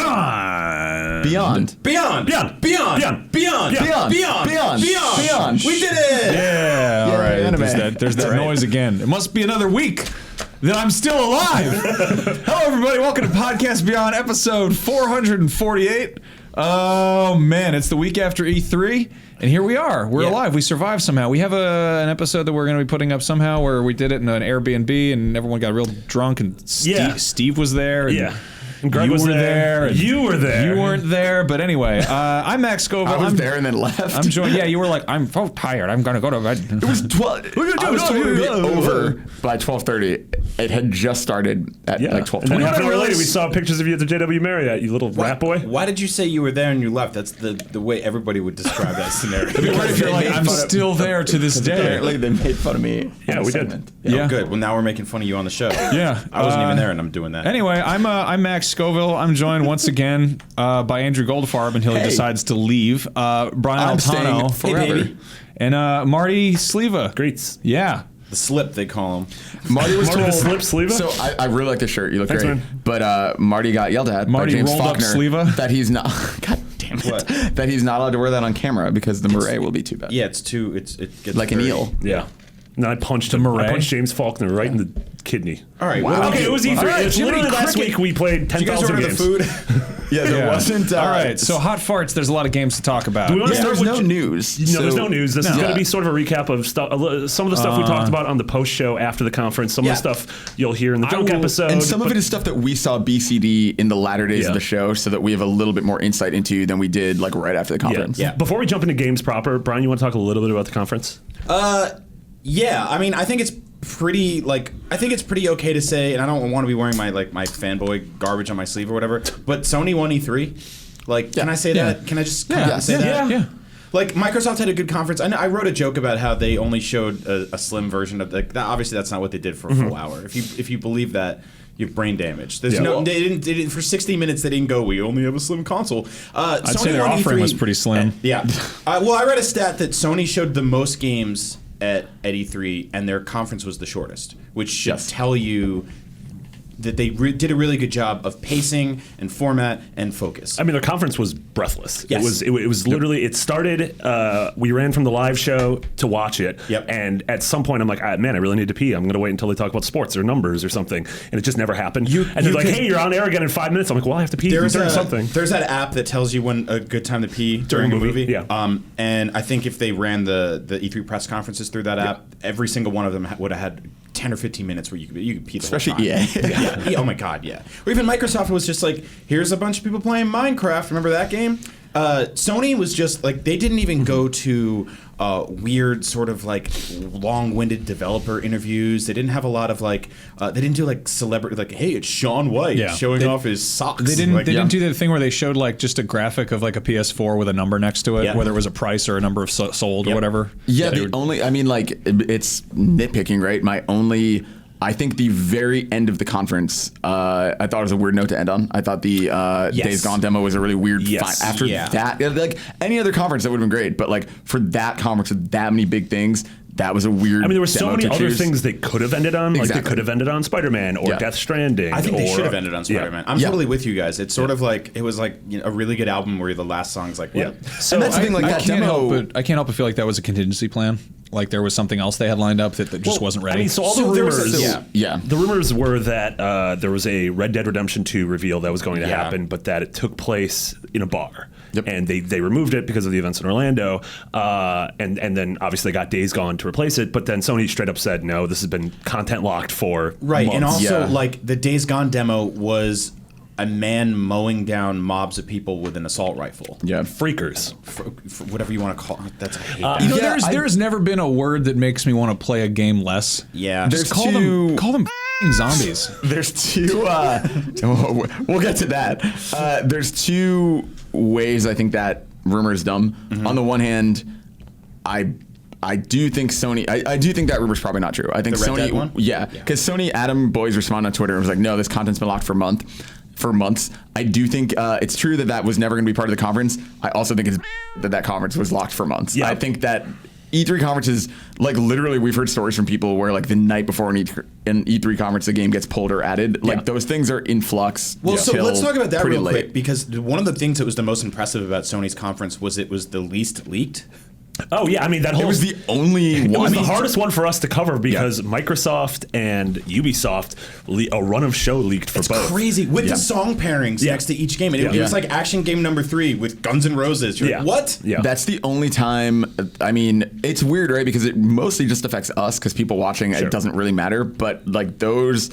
Beyond. We did it! Yeah, all right. There's that noise again. It must be another week that I'm still alive. Hello, everybody. Welcome to Podcast Beyond, episode 448. Oh, man. It's the week after E3, and here we are. We're alive. We survived somehow. We have an episode that we're going to be putting up somehow where we did it in an Airbnb, and everyone got real drunk, and Steve was there. And And Greg was there. You were there. You weren't there, but anyway, I'm Max Scoville. I was there and then left. I'm joined. Yeah, you were like, I'm so tired. I'm gonna go to bed. It was 12. I was told it would be over by 12:30. It had just started at like 12:20. And then half an hour later, we saw pictures of you at the JW Marriott. You little rat boy. Why did you say you were there and you left? That's the way everybody would describe that scenario. If you're like, I'm still there to this day. Apparently, they made fun of me. Yeah, we did. Yeah, oh, good. Well, now we're making fun of you on the show. Yeah, I wasn't even there, and I'm doing that. Anyway, I'm Max Scoville. I'm joined once again by Andrew Goldfarb until he decides to leave. Brian Altano forever, and Marty Sleva. Greats. Yeah. The slip, they call him. Marty was told. The slip Sleva? So I really like this shirt. You look Thanks, great. man. But Marty got yelled at by James rolled Faulkner up Sleva? that he's not. God damn it! What? That he's not allowed to wear that on camera because the murray will be too bad. Yeah, it gets like an very- eel. Yeah. And then I punched him. Murray? I punched James Faulkner right in the kidney. All right. Wow. Okay, it was E3. right, It's Jimmy literally last Cricket. week we played Did you guys 10,000 order games. the food? Yeah, there wasn't. All right, so hot farts. There's a lot of games to talk about. Do we want to Yeah, start there's with no news. No, there's no news. This is No. going to be sort of a recap of stuff. Some of the stuff we talked about on the post show after the conference. Some of the stuff you'll hear in the drunk episode. And some of it is stuff that we saw BCD in the latter days of the show, so that we have a little bit more insight into than we did like right after the conference. Yeah. Before we jump into games proper, Brian, you want to talk a little bit about the conference? Yeah. I mean, I think it's pretty okay to say, and I don't want to be wearing my fanboy garbage on my sleeve or whatever, but Sony won E3. Like, can I say that? Can I just come out and say that? Yeah. Like, Microsoft had a good conference. I wrote a joke about how they only showed a slim version of that. Obviously, that's not what they did for a full hour. If you believe that, you have brain damage. There's they didn't for 60 minutes. They didn't go. We only have a slim console. I'd Sony say their won offering E3. was pretty slim. Yeah. Well, I read a stat that Sony showed the most games at E3, and their conference was the shortest, which should tell you that they did a really good job of pacing and format and focus. I mean, their conference was breathless. Yes. It was literally, it started, we ran from the live show to watch it. Yep. And at some point, I'm like, man, I really need to pee. I'm going to wait until they talk about sports or numbers or something. And it just never happened. And they're like, hey, you're on air again in 5 minutes. I'm like, well, I have to pee during something. There's that app that tells you when a good time to pee during a movie. Yeah. And I think if they ran the E3 press conferences through that app, every single one of them would have had 10 or 15 minutes where you could pee the Especially whole time. Oh my God, yeah. Or even Microsoft was just like, here's a bunch of people playing Minecraft. Remember that game? Sony was just like, they didn't even go to weird sort of like long-winded developer interviews. They didn't have a lot of like, they didn't do like celebrity, like, hey, it's Shaun White showing off his socks. They didn't do the thing where they showed like just a graphic of like a PS4 with a number next to it, where there was a price or a number of sold or whatever. Yeah, I mean, like, it's nitpicking, right? I think the very end of the conference, I thought it was a weird note to end on. I thought the Days Gone demo was a really weird after that. Like, any other conference, that would have been great. But, like, for that conference with that many big things, that was a weird I mean, there were so many other choose. things they could have ended on. Like, they could have ended on Spider-Man or Death Stranding. I think they should have ended on Spider-Man. I'm totally with you guys. It's sort of like, it was like a really good album where the last song's like, what? So and that's the thing, like, that demo... I can't help but feel like that was a contingency plan. Like there was something else they had lined up that just wasn't ready. I mean, so all the rumors, the rumors were that there was a Red Dead Redemption 2 reveal that was going to happen, but that it took place in a bar. Yep. And they removed it because of the events in Orlando, and then obviously got Days Gone to replace it. But then Sony straight up said, no, this has been content locked for months. And also like the Days Gone demo was a man mowing down mobs of people with an assault rifle. Yeah, freakers, whatever you want to call it. That's I hate that. There's never been a word that makes me want to play a game less. Yeah, just call them zombies. There's two. We'll get to that. There's two ways I think that rumor is dumb. Mm-hmm. On the one hand, I do think Sony. I do think that rumor's probably not true. I think the Red Sony. Dead one? Yeah, because Sony Adam Boyes responded on Twitter and was like, "No, this content's been locked for months." I do think it's true that was never going to be part of the conference. I also think it's that conference was locked for months. Yeah. I think that E3 conferences, like literally we've heard stories from people where like the night before an E3 conference the game gets pulled or added. Like those things are in flux. Well, so let's talk about that real late. quick, because one of the things that was the most impressive about Sony's conference was it was the least leaked. Oh yeah, I mean that whole. It was the only one. It was the hardest one for us to cover because Microsoft and Ubisoft, a run of show leaked for both. Crazy with the song pairings next to each game. And it was like action game number 3 with Guns N' Roses. You're like, what? Yeah. That's the only time. I mean, it's weird, right? Because it mostly just affects us because people watching it doesn't really matter. But like those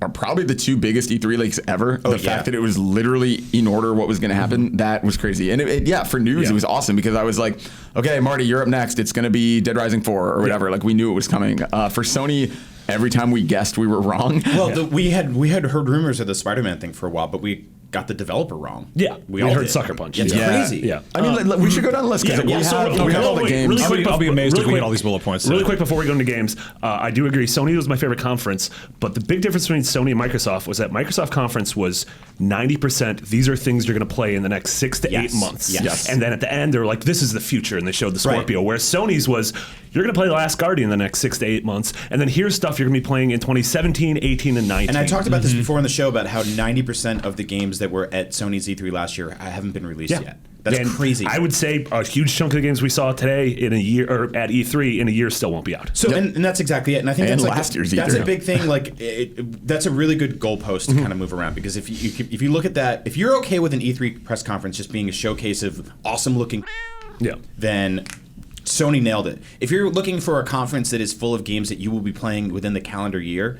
are probably the 2 biggest E3 leaks ever. The fact that it was literally in order what was going to happen, that was crazy. And for news, it was awesome because I was like, okay, Marty, you're up next. It's going to be Dead Rising 4 or whatever. Like we knew it was coming. For Sony, every time we guessed we were wrong. Well, we had heard rumors of the Spider-Man thing for a while, but we got the developer wrong. Yeah, we all heard did. Sucker Punch. It's crazy. Yeah. I mean, we should go down the list because we have all the games. Really quick, I'll be amazed if we quick, get all these bullet points. Really quick before we go into games, I do agree. Sony was my favorite conference, but the big difference between Sony and Microsoft was that Microsoft conference was 90%. These are things you're going to play in the next 6 to 8 months. Yes. And then at the end, they were like, "This is the future," and they showed the Scorpio. Whereas Sony's was, "You're going to play The Last Guardian in the next 6 to 8 months, and then here's stuff you're going to be playing in 2017, 18, and 19." And I talked about this before on the show about how 90% of the games that were at Sony's E3 last year haven't been released yet. That's crazy. I would say a huge chunk of the games we saw today in a year, or at E3 in a year, still won't be out. So and that's exactly it. And I think that's last year's that's E3. a big thing. Like that's a really good goalpost to kind of move around, because if you look at that, if you're okay with an E3 press conference just being a showcase of awesome looking, then Sony nailed it. If you're looking for a conference that is full of games that you will be playing within the calendar year,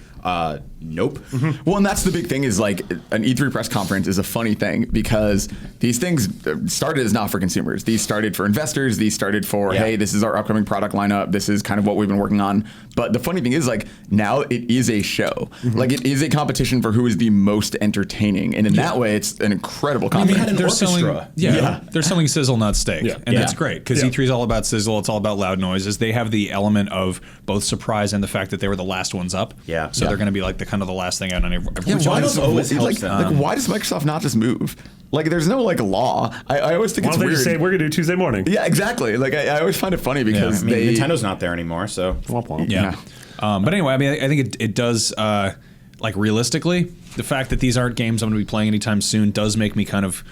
nope. Well, and that's the big thing is like an E3 press conference is a funny thing because these things started as not for consumers. These started for investors. These started for, hey, this is our upcoming product lineup. This is kind of what we've been working on. But the funny thing is like now it is a show. Like it is a competition for who is the most entertaining. And in that way, it's an incredible conference. They had an orchestra. They're selling sizzle, not steak. And that's great because E3 is all about sizzle. It's all about loud noises. They have the element of both surprise and the fact that they were the last ones up. So they're going to be like the kind of the last thing out on every. Why does why does Microsoft not just move? Like, there's no like law. I always think it's weird. Why don't they just say we're gonna do Tuesday morning? Yeah, exactly. Like I always find it funny because Nintendo's not there anymore. So but anyway, I mean, I think it does. Like realistically, the fact that these aren't games I'm going to be playing anytime soon does make me kind of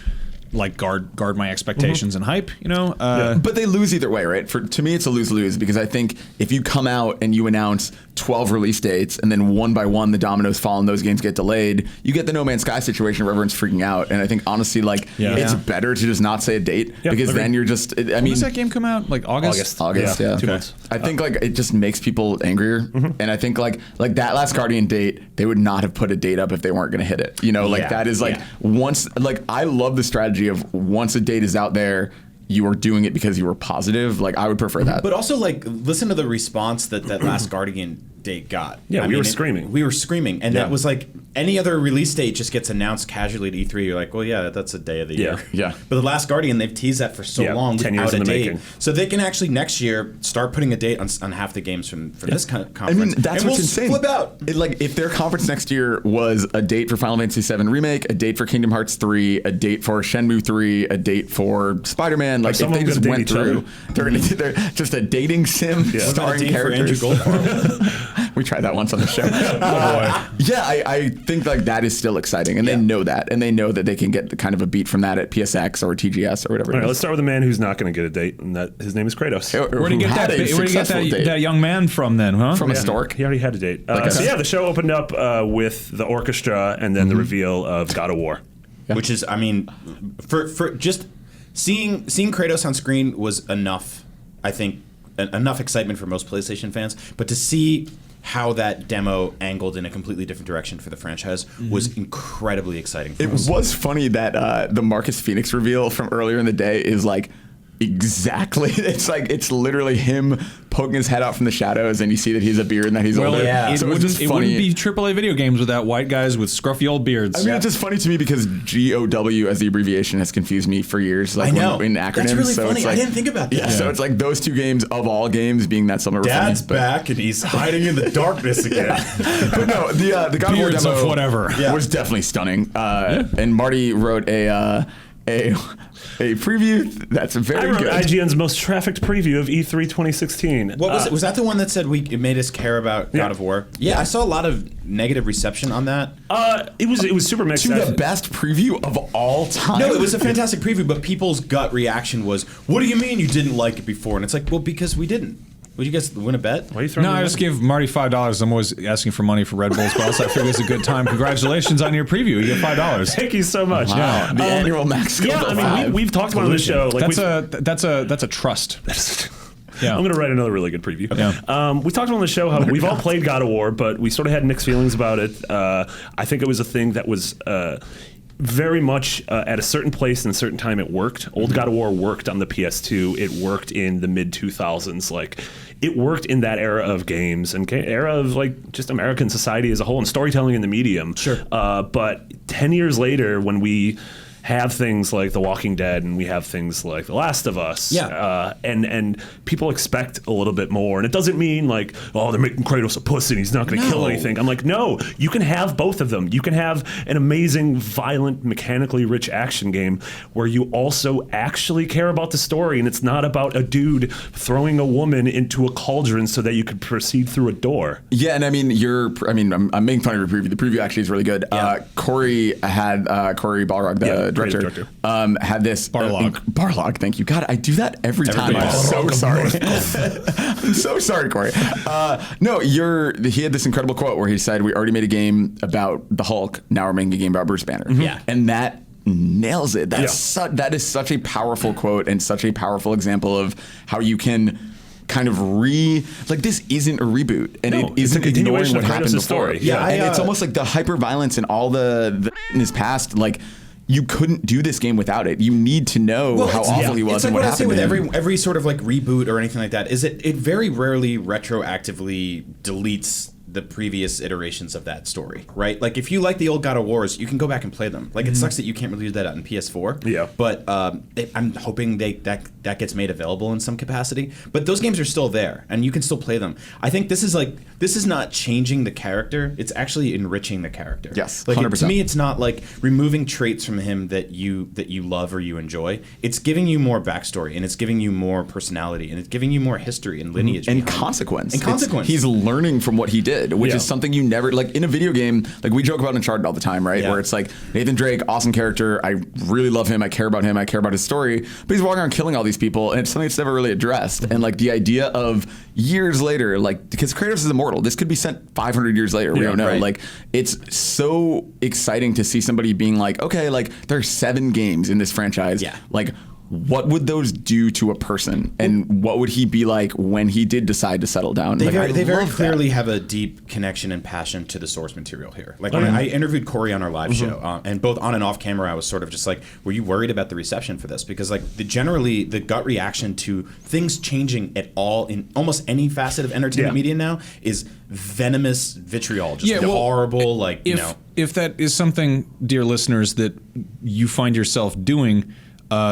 like guard my expectations and hype, you know. But they lose either way, right? To me, it's a lose-lose because I think if you come out and you announce 12 release dates and then one by one the dominoes fall and those games get delayed, you get the No Man's Sky situation where everyone's freaking out. And I think honestly, like it's better to just not say a date because then you're just. When does that game come out? Like August? August, yeah. 2 months. I think like it just makes people angrier, and I think like that Last Guardian date, they would not have put a date up if they weren't going to hit it. You know, like that is like once. Like I love the strategy of once a date is out there, you are doing it because you were positive. Like I would prefer that. But also like listen to the response that Last Guardian date got. Yeah, we were screaming. We were screaming, and that was like any other release date just gets announced casually at E3. You're like, well, yeah, that's a day of the year. Yeah. But the Last Guardian, they've teased that for so long 10 without years in a the date, making. so they can actually next year start putting a date on half the games from this conference. I mean, that's what's insane. Flip out. Like if their conference next year was a date for Final Fantasy VII Remake, a date for Kingdom Hearts 3, a date for Shenmue 3, a date for Spider-Man, like if they just went through, they're just a dating sim starring characters. We tried that once on the show. I think like that is still exciting, and they know that, and they know that they can get the kind of a beat from that at PSX or TGS or whatever. All right, let's start with a man who's not going to get a date, and that his name is Kratos. Where did you get that young man from then, huh? From a stork. He already had a date. The show opened up with the orchestra and then the reveal of God of War. Which is, I mean, for just seeing Kratos on screen was enough, I think, enough excitement for most PlayStation fans. But to see how that demo angled in a completely different direction for the franchise was incredibly exciting. It was funny that the Marcus Phoenix reveal from earlier in the day is like exactly. It's literally him poking his head out from the shadows, and you see that he's a beard and that he's older. Yeah. So it wouldn't be AAA video games without white guys with scruffy old beards. I mean, it's just funny to me because GOW as the abbreviation has confused me for years. Like I know. in acronyms. That's really so funny. It's like, I didn't think about that. Yeah, so it's like those two games of all games being that summer. Dad's back and he's hiding in the darkness again. But no, the God of War Beards demo of whatever was definitely stunning. And Marty wrote a a preview that's very I wrote good. IGN's most trafficked preview of E3 2016. What was it? Was that the one that said it made us care about God of War? Yeah, I saw a lot of negative reception on that. It was super mixed. To the best preview of all time. No, it was a fantastic preview, but people's gut reaction was, "What do you mean you didn't like it before?" And it's like, well, because we didn't. Would you guys win a bet? Why are you throwing No, I just give Marty $5. I'm always asking for money for Red Bulls, but also I figure it's a good time. Congratulations on your preview. You get $5. Thank you so much. Wow. Yeah. The annual max. Yeah, I mean, we've talked about it on the show. Like That's a trust. Yeah. I'm going to write another really good preview. Yeah. We talked on the show how we've all played God of War, but we sort of had mixed feelings about it. I think it was a thing that was very much at a certain place and a certain time it worked. Old God of War worked on the PS2. It worked in the mid 2000s. Like, it worked in that era of games and era of like just American society as a whole and storytelling in the medium. Sure. But 10 years later, when we have things like The Walking Dead and we have things like The Last of Us, and people expect a little bit more, and it doesn't mean like, oh, they're making Kratos a pussy and he's not going to kill anything. I'm like, no, you can have both of them. You can have an amazing, violent, mechanically rich action game where you also actually care about the story, and it's not about a dude throwing a woman into a cauldron so that you could proceed through a door. Yeah, and I mean, I'm making fun of your preview. The preview actually is really good. Yeah. Corey Balrog, the director, had this Barlog. Thank you. God, I do that every time. I'm so sorry. I'm so sorry, Corey. No, he had this incredible quote where he said, "We already made a game about the Hulk. Now we're making a game about Bruce Banner." Mm-hmm. Yeah, and that nails it. That is such a powerful quote and such a powerful example of how you can kind of this isn't a reboot, and it isn't ignoring what happened before. Story. Yeah, and it's almost like the hyper violence and all the in his past, like. You couldn't do this game without it. You need to know how awful he was it's like and what I happened say with to him. every sort of like reboot or anything like that is it very rarely retroactively deletes the previous iterations of that story, right? Like if you like the old God of Wars, you can go back and play them. Like it sucks that you can't really do that on PS4. Yeah. But I'm hoping that gets made available in some capacity. But those games are still there, and you can still play them. I think this is not changing the character. It's actually enriching the character. Yes, like 100%. to me, it's not like removing traits from him that you love or you enjoy. It's giving you more backstory, and it's giving you more personality, and it's giving you more history and lineage and behind it. consequence. And consequence. He's learning from what he did, which is something you never, like in a video game, like we joke about Uncharted all the time, right? Yeah. Where it's like Nathan Drake, awesome character. I really love him. I care about him. I care about his story. But he's walking around killing all these people, and it's something that's never really addressed. And like the idea of years later, like because Kratos is immortal, this could be sent 500 years later. We don't know. Right. Like it's so exciting to see somebody being like, okay, like there are 7 games in this franchise. Yeah. Like, what would those do to a person, and what would he be like when he did decide to settle down? They Like, very love clearly that. have a deep connection and passion to the source material here. Like when I interviewed Corey on our live show, and both on and off camera, I was sort of just like, "Were you worried about the reception for this?" Because like generally the gut reaction to things changing at all in almost any facet of entertainment media now is venomous vitriol, just horrible. Like If that is something, dear listeners, that you find yourself doing.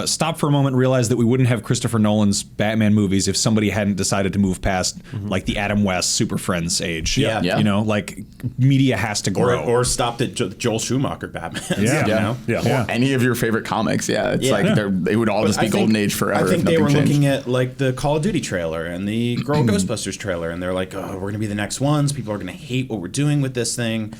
Stop for a moment and realize that we wouldn't have Christopher Nolan's Batman movies if somebody hadn't decided to move past like the Adam West Super Friends age. Yeah. You know, like media has to grow. or stopped at Joel Schumacher Batman. Yeah. You know? Or any of your favorite comics. Yeah, it's like they would all just be I think- golden age forever. I think if they nothing were changed. looking at like the Call of Duty trailer and the Girl Ghostbusters trailer, and they're like, "Oh, we're gonna be the next ones. People are gonna hate what we're doing with this thing."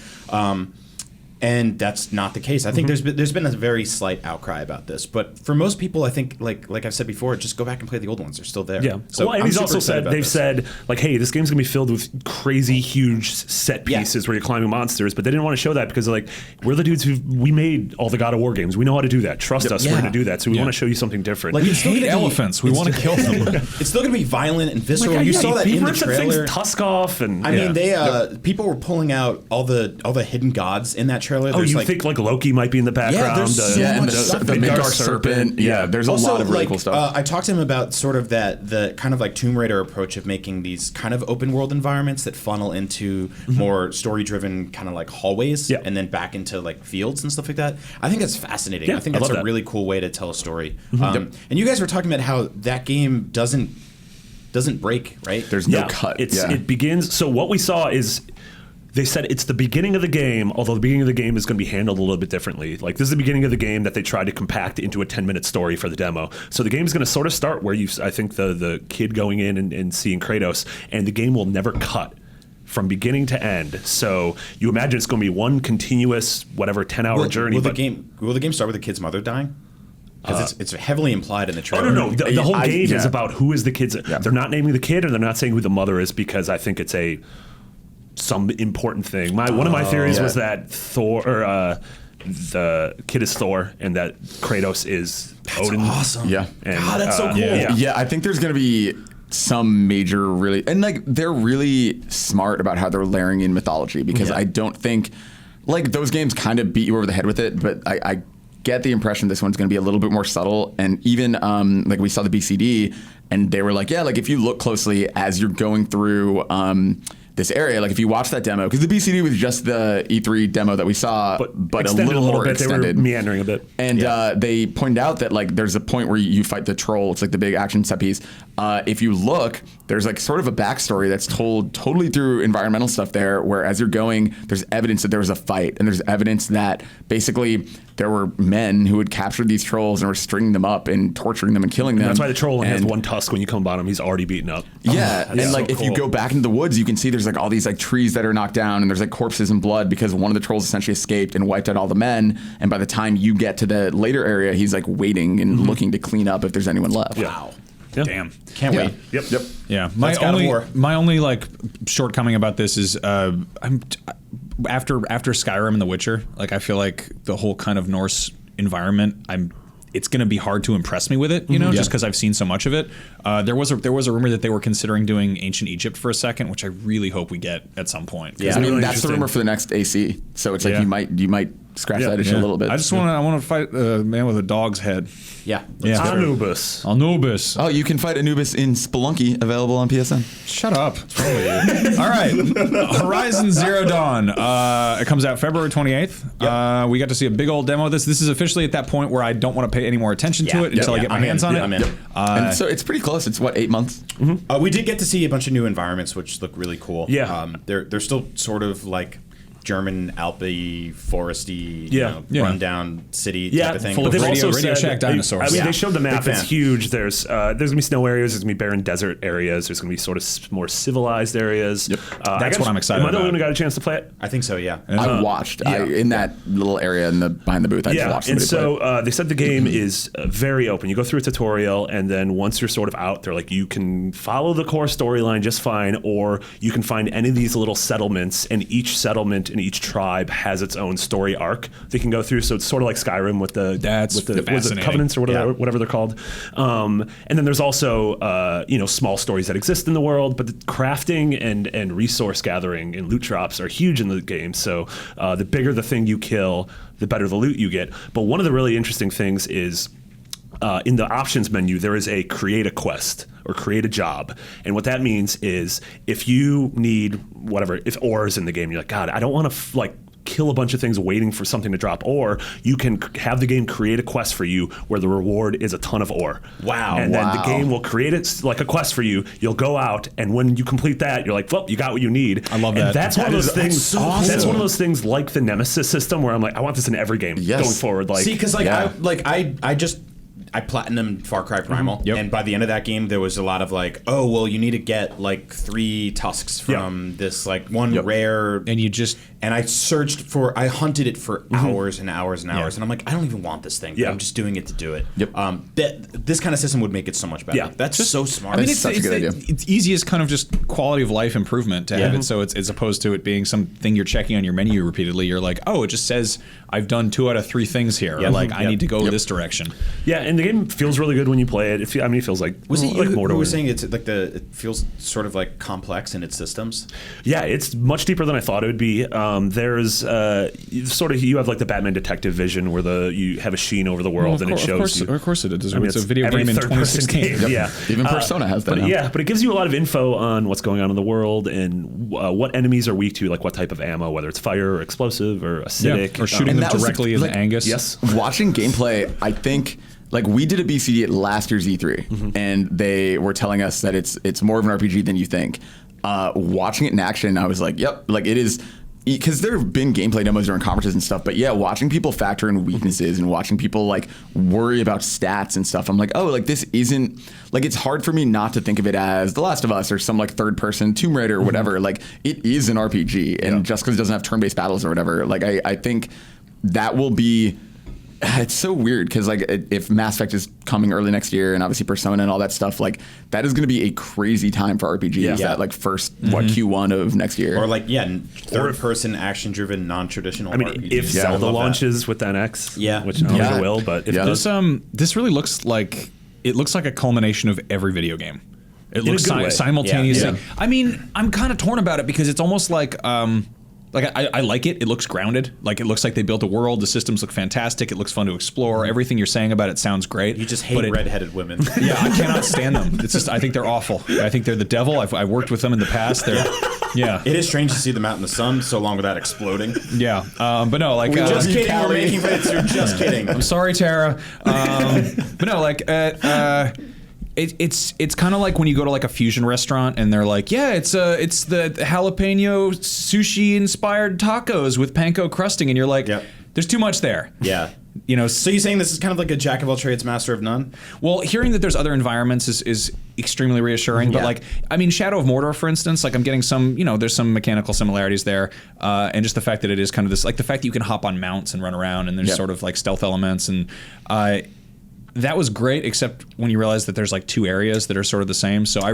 And that's not the case. I think there's been a very slight outcry about this, but for most people, I think like I've said before, just go back and play the old ones. They're still there. Yeah. So and I'm he's super also excited said about they've this. said like, hey, this game's gonna be filled with crazy huge set pieces where you're climbing monsters, but they didn't want to show that because like we're the dudes we made all the God of War games. We know how to do that. Trust us, we're gonna do that. So we want to show you something different. Like it's still hate gonna be- elephants. We want to kill them. It's still gonna be violent and visceral. You saw that he in the ripped the thing's trailer. tusk off, and I mean, they people were pulling out all the hidden gods in that trailer. Oh, There's you think think like Loki might be in the background? there's so and much stuff the in there. Midgard serpent. Yeah, there's also, a lot of really like, cool stuff. I talked to him about sort of the kind of like Tomb Raider approach of making these kind of open world environments that funnel into more story driven kind of like hallways and then back into like fields and stuff like that. I think that's fascinating. Yeah, I think I that's love a that. really cool way to tell a story. And you guys were talking about how that game doesn't break, right? There's no cut. It begins. So what we saw is they said it's the beginning of the game, although the beginning of the game is going to be handled a little bit differently. Like, this is the beginning of the game that they tried to compact into a 10-minute story for the demo. So the game is going to sort of start where I think the kid going in and seeing Kratos, and the game will never cut from beginning to end. So you imagine it's going to be one continuous, whatever, 10-hour journey. Will the game start with the kid's mother dying? Because it's heavily implied in the trailer. Oh, no. The whole game is about who is the kid's. Yeah. They're not naming the kid, or they're not saying who the mother is, because I think it's some important thing. One of my theories was that Thor, or the kid is Thor, and that Kratos is Odin. Awesome. Yeah. And, God, that's so cool. Yeah, I think there's going to be some major and like they're really smart about how they're layering in mythology, because I don't think like those games kind of beat you over the head with it, but I get the impression this one's going to be a little bit more subtle. And even like we saw the BCD, and they were like, yeah, like if you look closely as you're going through this area, like if you watch that demo, because the BCD was just the E3 demo that we saw, but a little more bit. extended. They were meandering a bit. And they pointed out that like there's a point where you fight the troll. It's like the big action set piece. If you look, there's like sort of a backstory that's told totally through environmental stuff there, where as you're going, there's evidence that there was a fight, and there's evidence that basically there were men who had captured these trolls and were stringing them up and torturing them and killing them. And that's why the troll only has one tusk. When you come upon him, he's already beaten up. Yeah, and like if you go back into the woods, you can see there's like all these like trees that are knocked down, and there's like corpses and blood, because one of the trolls essentially escaped and wiped out all the men. And by the time you get to the later area, he's like waiting and looking to clean up if there's anyone left. Yeah. Wow. Yeah. Damn. Can't wait. Yep. Yeah. My only like shortcoming about this is after Skyrim and The Witcher, like I feel like the whole kind of Norse environment, it's going to be hard to impress me with it, you know, just because I've seen so much of it. There was a rumor that they were considering doing ancient Egypt for a second, which I really hope we get at some point. Yeah, I mean that's the rumor for the next AC. So it's like you might scratch that issue a little bit. I want to fight a man with a dog's head. Yeah. Anubis. Oh, you can fight Anubis in Spelunky, available on PSN. Shut up. What's wrong with you? All right. Horizon Zero Dawn. It comes out February 28th. Yep. We got to see a big old demo of this. This is officially at that point where I don't want to pay any more attention to it until I get my hands on it. I'm in. And so it's pretty close. It's 8 months? Mm-hmm. We did get to see a bunch of new environments, which look really cool. Yeah. They're still sort of like German Alpy, foresty, rundown city type of thing. Full of Radio Shack dinosaurs. I mean, they showed the map. It's huge. There's gonna be snow areas. There's gonna be barren desert areas. There's gonna be sort of more civilized areas. Yep. That's what I'm excited about. Am I the one who got a chance to play it? I think so. Yeah. I watched in that little area behind the booth. I just watched. And so they said the game is very open. You go through a tutorial, and then once you're sort of out, they're like, you can follow the core storyline just fine, or you can find any of these little settlements, and each settlement and each tribe has its own story arc they can go through. So it's sort of like Skyrim with the covenants or whatever they're called. And then there's also small stories that exist in the world, but the crafting and resource gathering and loot drops are huge in the game. So the bigger the thing you kill, the better the loot you get. But one of the really interesting things is in the options menu, there is a create a quest or create a job. And what that means is if you need if ore is in the game, you're like, God, I don't want to kill a bunch of things waiting for something to drop, or you can have the game create a quest for you where the reward is a ton of ore. Wow. And then the game will create it like a quest for you. You'll go out, and when you complete that, you're like, well, you got what you need. I love that. And that's one of those things. So awesome. That's one of those things like the Nemesis system where I'm like, I want this in every game going forward. See, because I platinumed Far Cry Primal, and by the end of that game, there was a lot of you need to get 3 tusks from this one rare, and I hunted it for hours and hours and hours, and I'm like, I don't even want this thing. I'm just doing it to do it. This kind of system would make it so much better. Yeah. That's just so smart. I mean, it's such a good idea. It's easiest kind of just quality of life improvement to have it. So it's as opposed to it being something you're checking on your menu repeatedly. You're like, oh, it just says I've done 2 out of 3 things here. Or I need to go this direction. Yeah, and the game feels really good when you play it. It feels like was it like you Mordor. who was saying it feels sort of complex in its systems? Yeah, it's much deeper than I thought it would be. There's you have the Batman detective vision where you have a sheen over the world and it shows you. Of course it is. It's a video game in 2016. Yeah, even Persona has that. But it gives you a lot of info on what's going on in the world and what enemies are weak to, what type of ammo, whether it's fire or explosive or acidic, or shooting them directly in the Angus. Yes, watching gameplay, I think. We did a BCD at last year's E3, and they were telling us that it's more of an RPG than you think. Watching it in action, I was like, yep, it is because there have been gameplay demos during conferences and stuff, but yeah, watching people factor in weaknesses and watching people like worry about stats and stuff, I'm like, oh, like this isn't like, it's hard for me not to think of it as The Last of Us or some like third person Tomb Raider or whatever. Like it is an RPG, and just because it doesn't have turn-based battles or whatever, like I think that will be. It's so weird because like if Mass Effect is coming early next year and obviously Persona and all that stuff, like that is going to be a crazy time for RPGs. That like first Q1 of next year, or like third person action driven non-traditional. I mean, RPGs. if Zelda launches with NX, which I don't think it will, but if this really looks like a culmination of every video game. It looks simultaneously. Yeah. I mean, I'm kind of torn about it because it's almost like. I like it. It looks grounded. Like it looks like they built a world. The systems look fantastic. It looks fun to explore. Everything you're saying about it sounds great. You just hate redheaded women. Yeah, I cannot stand them. It's just I think they're awful. I think they're the devil. I've worked with them in the past. Yeah. It is strange to see them out in the sun so long without exploding. Yeah, but no, like we're just kidding. We're making fun. You're just kidding. I'm sorry, Tara. But no, like. It's kind of like when you go to like a fusion restaurant and they're like, yeah, it's the jalapeno sushi inspired tacos with panko crusting, and you're like, there's too much there. Yeah. So you're saying this is kind of like a jack of all trades, master of none? Well, hearing that there's other environments is extremely reassuring. But like, I mean, Shadow of Mordor, for instance, like I'm getting some, there's some mechanical similarities there, and just the fact that it is kind of this, like the fact that you can hop on mounts and run around, and there's sort of like stealth elements, and that was great, except when you realize that there's like two areas that are sort of the same. So I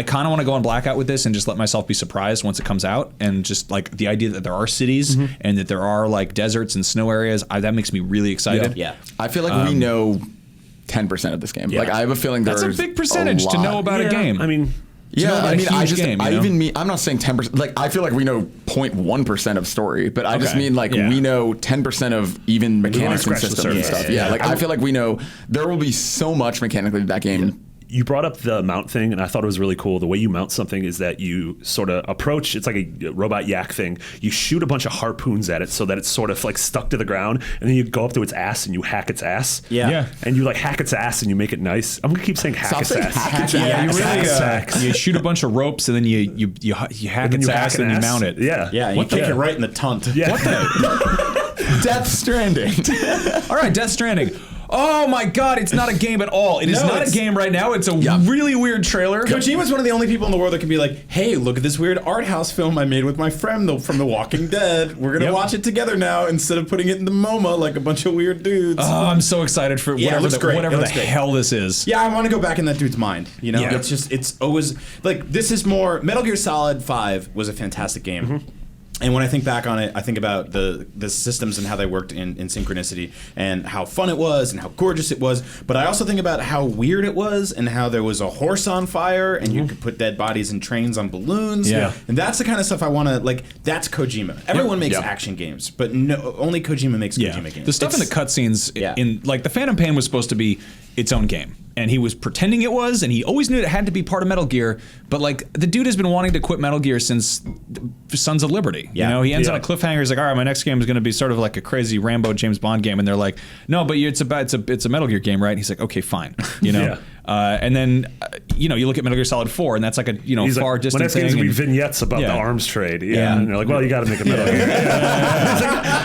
kind of want to go on Blackout with this and just let myself be surprised once it comes out. And just like the idea that there are cities and that there are like deserts and snow areas, that makes me really excited. Yeah. I feel like we know 10% of this game. Like I have a feeling that's a big percentage to know about a game. I mean... Yeah, I mean, I'm not saying 10%. Like, I feel like we know 0.1% of story, but I just mean like we know 10% of even mechanics and systems and stuff. Yeah, like I feel like we know there will be so much mechanically to that game. You brought up the mount thing, and I thought it was really cool. The way you mount something is that you sort of approach, it's like a robot yak thing. You shoot a bunch of harpoons at it so that it's sort of like stuck to the ground, and then you go up to its ass and you hack its ass. Yeah. And you like hack its ass and you make it nice. I'm going to keep saying hack its ass. Yeah, you really you shoot a bunch of ropes and then you hack its ass and you mount it. Yeah. Yeah, you kick it right in the tunt. Yeah. What the? Death Stranding. All right, Death Stranding. Oh my God, it's not a game at all. It is not a game right now. It's a really weird trailer. Kojima's one of the only people in the world that can be like, hey, look at this weird art house film I made with my friend from The Walking Dead. We're going to watch it together now instead of putting it in the MoMA like a bunch of weird dudes. Oh, I'm so excited for whatever the hell this is. Yeah, I want to go back in that dude's mind. It's always, like, this is more, Metal Gear Solid 5 was a fantastic game. And when I think back on it, I think about the systems and how they worked in Synchronicity and how fun it was and how gorgeous it was. But I also think about how weird it was and how there was a horse on fire and you could put dead bodies in trains on balloons. Yeah. And that's the kind of stuff I want to, like, that's Kojima. Everyone makes action games, but only Kojima makes Kojima games. The stuff in the cutscenes, in like the Phantom Pain was supposed to be its own game. And he was pretending it was, and he always knew it had to be part of Metal Gear. But like the dude has been wanting to quit Metal Gear since Sons of Liberty. Yeah. He ends on a cliffhanger. He's like, all right, my next game is going to be sort of like a crazy Rambo James Bond game. And they're like, no, but it's a Metal Gear game, right? And he's like, okay, fine. And then you look at Metal Gear Solid 4, and that's like a he's far like, distant my next thing. game's gonna be vignettes about the arms trade. And they're like, well, you got to make a Metal Gear.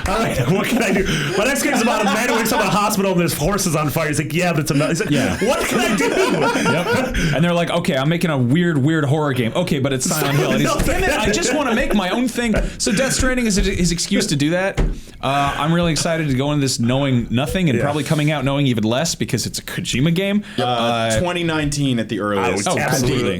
All right, what can I do? My next game's about a man who wakes up in a hospital and there's horses on fire. He's like, yeah, but it's a Metal. He's like, what can I do? And they're like, okay, I'm making a weird horror game. Okay, but it's Silent Hill. And he's like, damn it, I just want to make my own thing. So Death Stranding is his excuse to do that. I'm really excited to go into this knowing nothing and probably coming out knowing even less because it's a Kojima game. 2019 at the earliest. Absolutely.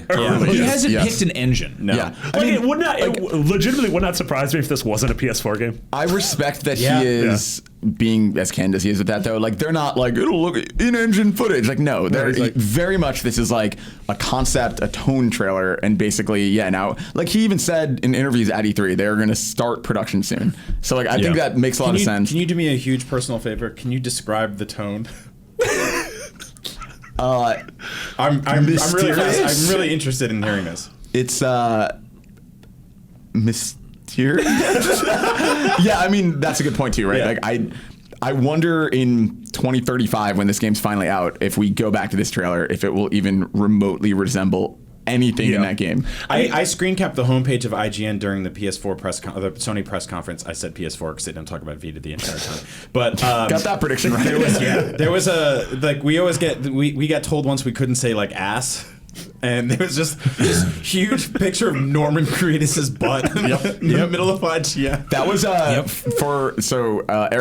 He hasn't picked an engine. No. Yeah. It legitimately would not surprise me if this wasn't a PS4 game. I respect that he is being as candid as he is with that, though. Like, they're not like, it'll look in-engine footage. Like, no, they're very much, this is like a concept, a tone trailer, and basically, now, like he even said in interviews at E3, they're going to start production soon. So, like, I think that makes a lot of sense. Can you do me a huge personal favor? Can you describe the tone? I'm really interested in hearing this. It's mysterious. Yeah, I mean that's a good point too, right? Yeah. Like I wonder in 2035 when this game's finally out, if we go back to this trailer, if it will even remotely resemble anything in that game. I screen capped the homepage of IGN during the PS4 the Sony press conference. I said PS4 because they didn't talk about Vita the entire time. But got that prediction right. There was a like we always get we got told once we couldn't say like ass. And there was just this huge picture of Norman Reedus' butt in the middle of IGN. That was Eric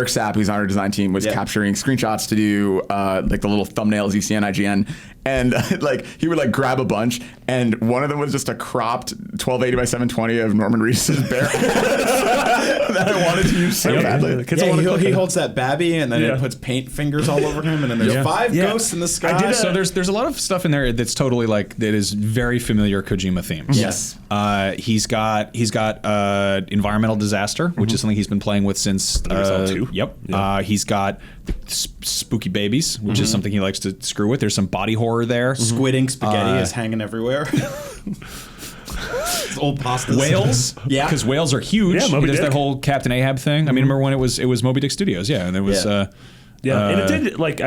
Sapp, who's on our design team, was capturing screenshots to do like the little thumbnails you see on IGN. And like he would like grab a bunch, and one of them was just a cropped 1280 by 720 of Norman Reedus' bare that I wanted to use so badly. He holds that babby, and then it puts paint fingers all over him, and then there's 5 ghosts in the sky. So there's a lot of stuff in there that's totally like that is very familiar Kojima themes. Yes. He's got environmental disaster, which is something he's been playing with since 2. Yep. Yeah. He's got spooky babies, which is something he likes to screw with. There's some body horror there. Squid ink spaghetti is hanging everywhere. It's old pastas. Whales, because whales are huge. Yeah, Moby There's Dick. that whole Captain Ahab thing. I mean, remember when it was Moby Dick Studios? Yeah, and there was. And it did like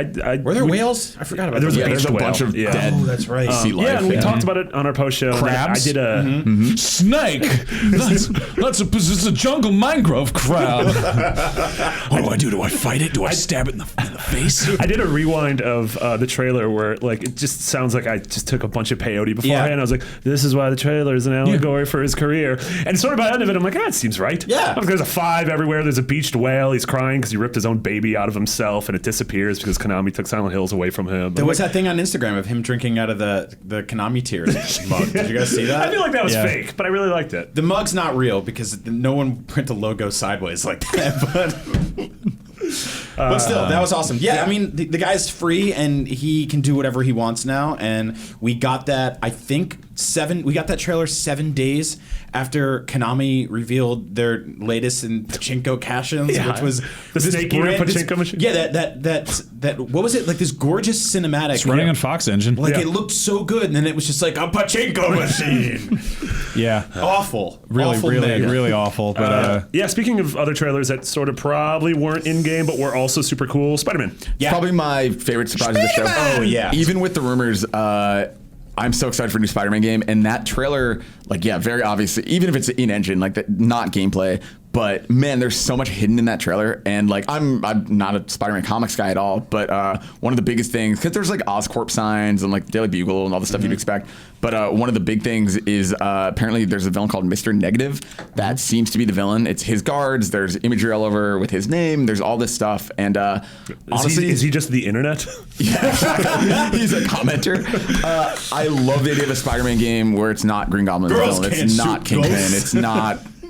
were there whales? I forgot about there was that. a There's a whale. bunch of dead. Oh, that's right. Sea life. Yeah, and we talked about it on our post show. Crabs? I did a Snake. That's a jungle mangrove crab. What do I do? Do I fight it? Do I stab it in the face? I did a rewind of the trailer where like it just sounds like I just took a bunch of peyote beforehand. Yeah. I was like, this is why the trailer is an allegory for his career. And sort of by the end of it, I'm like, it seems right. Yeah. There's a 5 everywhere. There's a beached whale. He's crying because he ripped his own baby out of himself, and it disappears because Konami took Silent Hills away from him. There was that thing on Instagram of him drinking out of the Konami tears mug. Did you guys see that? I feel like that was fake, but I really liked it. The mug's not real because no one print a logo sideways like that. But still, that was awesome. Yeah, I mean, the guy's free and he can do whatever he wants now. And we got that, I think, we got that trailer 7 days after Konami revealed their latest in pachinko cash-ins, which was the snake eater pachinko machine. Yeah, that what was it? Like this gorgeous cinematic. It's running on Fox Engine. Like it looked so good, and then it was just like a pachinko machine. Awful. Really, awful really awful. But Speaking of other trailers that sort of probably weren't in game, but were also super cool, Spider-Man. Yeah. Probably my favorite surprise of the show. Oh, yeah. Even with the rumors, I'm so excited for a new Spider-Man game, and that trailer, like, very obviously, even if it's in-engine, like, not gameplay, but man, there's so much hidden in that trailer, and like, I'm not a Spider-Man comics guy at all, but one of the biggest things, because there's like Oscorp signs and like Daily Bugle and all the stuff you'd expect, but one of the big things is apparently there's a villain called Mr. Negative that seems to be the villain. It's his guards. There's imagery all over with his name. There's all this stuff, and honestly, is he just the internet? Yeah, he's a commenter. I love the idea of a Spider-Man game where it's not Green Goblin. It's not Kingpin.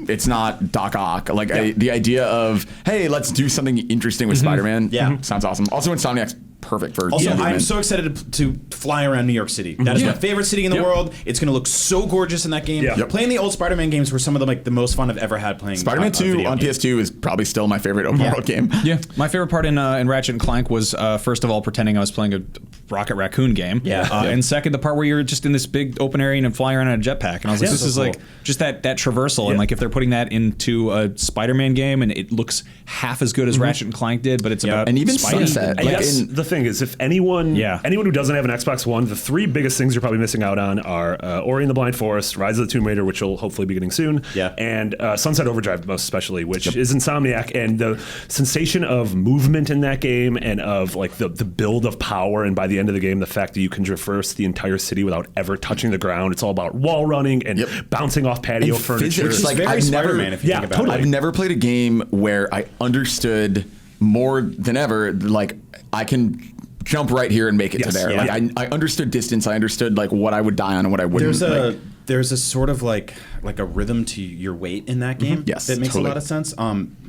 It's not Doc Ock. Like the idea of, hey, let's do something interesting with Spider-Man. Yeah, sounds awesome. Also, Insomniac's perfect for. Also, I'm so excited to fly around New York City. That is my favorite city in the world. It's going to look so gorgeous in that game. Playing the old Spider-Man games were some of the most fun I've ever had playing. Spider-Man 2 on PS2 is probably still my favorite open world game. Yeah, my favorite part in Ratchet and Clank was first of all pretending I was playing a Rocket Raccoon game. And second, the part where you're just in this big open area and flying around in a jetpack. And I was like, this is like just that traversal. And like if they're putting that into a Spider-Man game and it looks half as good as Ratchet and Clank did, but it's about and even Spider-Man. Sunset. I guess the thing is, if anyone who doesn't have an Xbox One, the 3 biggest things you're probably missing out on are Ori and the Blind Forest, Rise of the Tomb Raider, which will hopefully be getting soon, and Sunset Overdrive most especially, which is Insomniac, and the sensation of movement in that game and of like the build of power, and by the end of the game, the fact that you can traverse the entire city without ever touching the ground. It's all about wall running and bouncing off patio furniture. Physics, like very Spider-Man if you think about it. I've never played a game where I understood more than ever, like I can jump right here and make it to there. Like I understood distance. I understood like what I would die on and what I wouldn't. There's a sort of like a rhythm to your weight in that game. Yes, that makes totally. a lot of sense.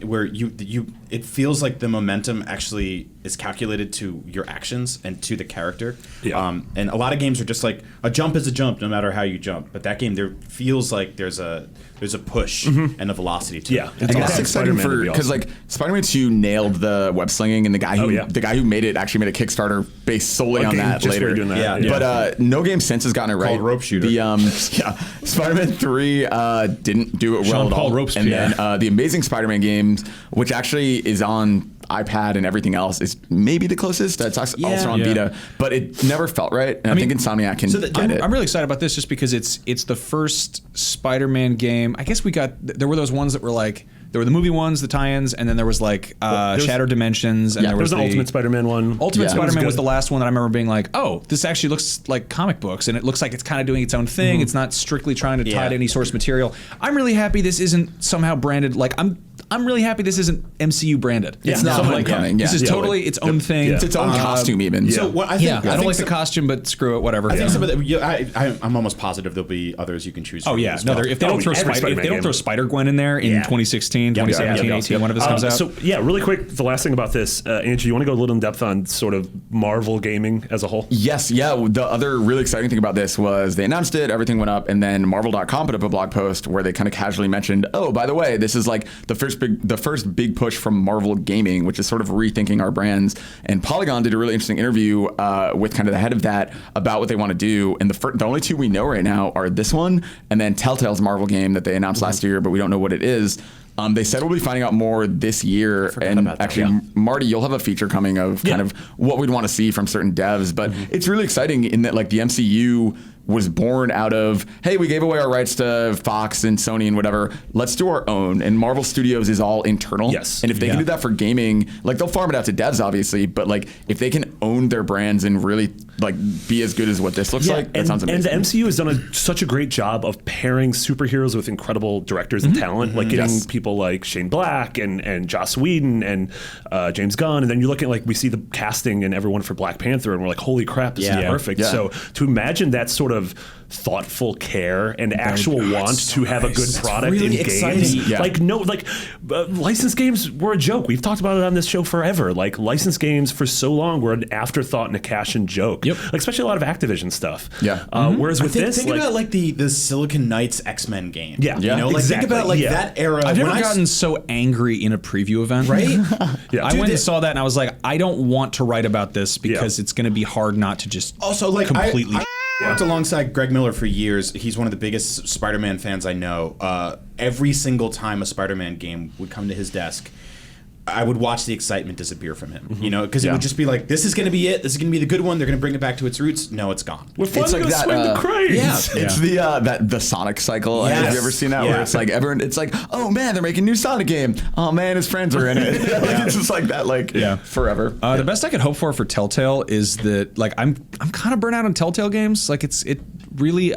Where it feels like the momentum actually is calculated to your actions and to the character. And a lot of games are just like a jump is a jump no matter how you jump. But that game, there feels like there's a push and a velocity to it. I guess it's exciting because like Spider-Man 2 nailed the web slinging, and the guy who made it actually made a Kickstarter based solely on that later. Doing that. But no game since has gotten it right. Called Rope Shooter. Yeah, Spider-Man 3 didn't do it well at all. And then the Amazing Spider-Man games, which actually is on iPad and everything else, is maybe the closest. That's also on Vita, but it never felt right. And I think Insomniac can get it. I'm really excited about this just because it's the first Spider-Man game. I guess there were those ones that were like, there were the movie ones, the tie-ins, and then there was like Shattered Dimensions, and there was the Ultimate Spider-Man one. Ultimate Spider-Man was the last one that I remember being like, oh, this actually looks like comic books, and it looks like it's kind of doing its own thing. It's not strictly trying to tie to any source material. I'm really happy this isn't somehow branded. Like I'm really happy this isn't MCU branded. It's not Homecoming. This is totally its own thing. It's its own costume even. So what I think, I don't like the costume, but screw it, whatever. I think some of the, I'm almost positive there'll be others you can choose from. Oh yeah, no, if they don't throw Spider-Gwen in there in 2016, 2017, 18, whenever this comes out. So really quick, the last thing about this, Andrew, you want to go a little in depth on sort of Marvel gaming as a whole? Yes, yeah. The other really exciting thing about this was they announced it, everything went up, and then Marvel.com put up a blog post where they kind of casually mentioned, oh, by the way, this is like the first big push from Marvel Gaming, which is sort of rethinking our brands. And Polygon did a really interesting interview with kind of the head of that about what they want to do. And the only two we know right now are this one and then Telltale's Marvel game that they announced last year, but we don't know what it is. They said we'll be finding out more this year. And actually, Marty, you'll have a feature coming of kind of what we'd want to see from certain devs. But it's really exciting in that like the MCU was born out of, hey, we gave away our rights to Fox and Sony and whatever. Let's do our own. And Marvel Studios is all internal. Yes. And if they can do that for gaming, like they'll farm it out to devs, obviously, but like if they can own their brands and really like be as good as what this looks like, that sounds amazing. And the MCU has done such a great job of pairing superheroes with incredible directors and talent, like getting people like Shane Black and Joss Whedon and James Gunn. And then you look at like, we see the casting and everyone for Black Panther and we're like, holy crap, this is perfect. Yeah. So to imagine that sort of thoughtful care and actual want to have a good product really in games. Like licensed games were a joke. We've talked about it on this show forever. Like licensed games for so long were an afterthought and a cash-in joke. Like especially a lot of Activision stuff. Whereas with this, think about like the Silicon Knights X-Men game. You know, like think about like that era. I've never gotten so angry in a preview event. Right? I went and saw that and I was like, I don't want to write about this because it's going to be hard not to just also like completely. I worked alongside Greg Miller for years. He's one of the biggest Spider-Man fans I know. Every single time a Spider-Man game would come to his desk, I would watch the excitement disappear from him. You know, because it would just be like, this is going to be it. This is going to be the good one. They're going to bring it back to its roots. No, it's gone. We're finally going to swing the cranes. It's the Sonic cycle. Have you ever seen that? Where it's like everyone, it's like, oh man, they're making a new Sonic game. Oh man, his friends are in it. It's just like that, like forever. The best I could hope for Telltale is that like I'm kind of burnt out on Telltale games. Like it really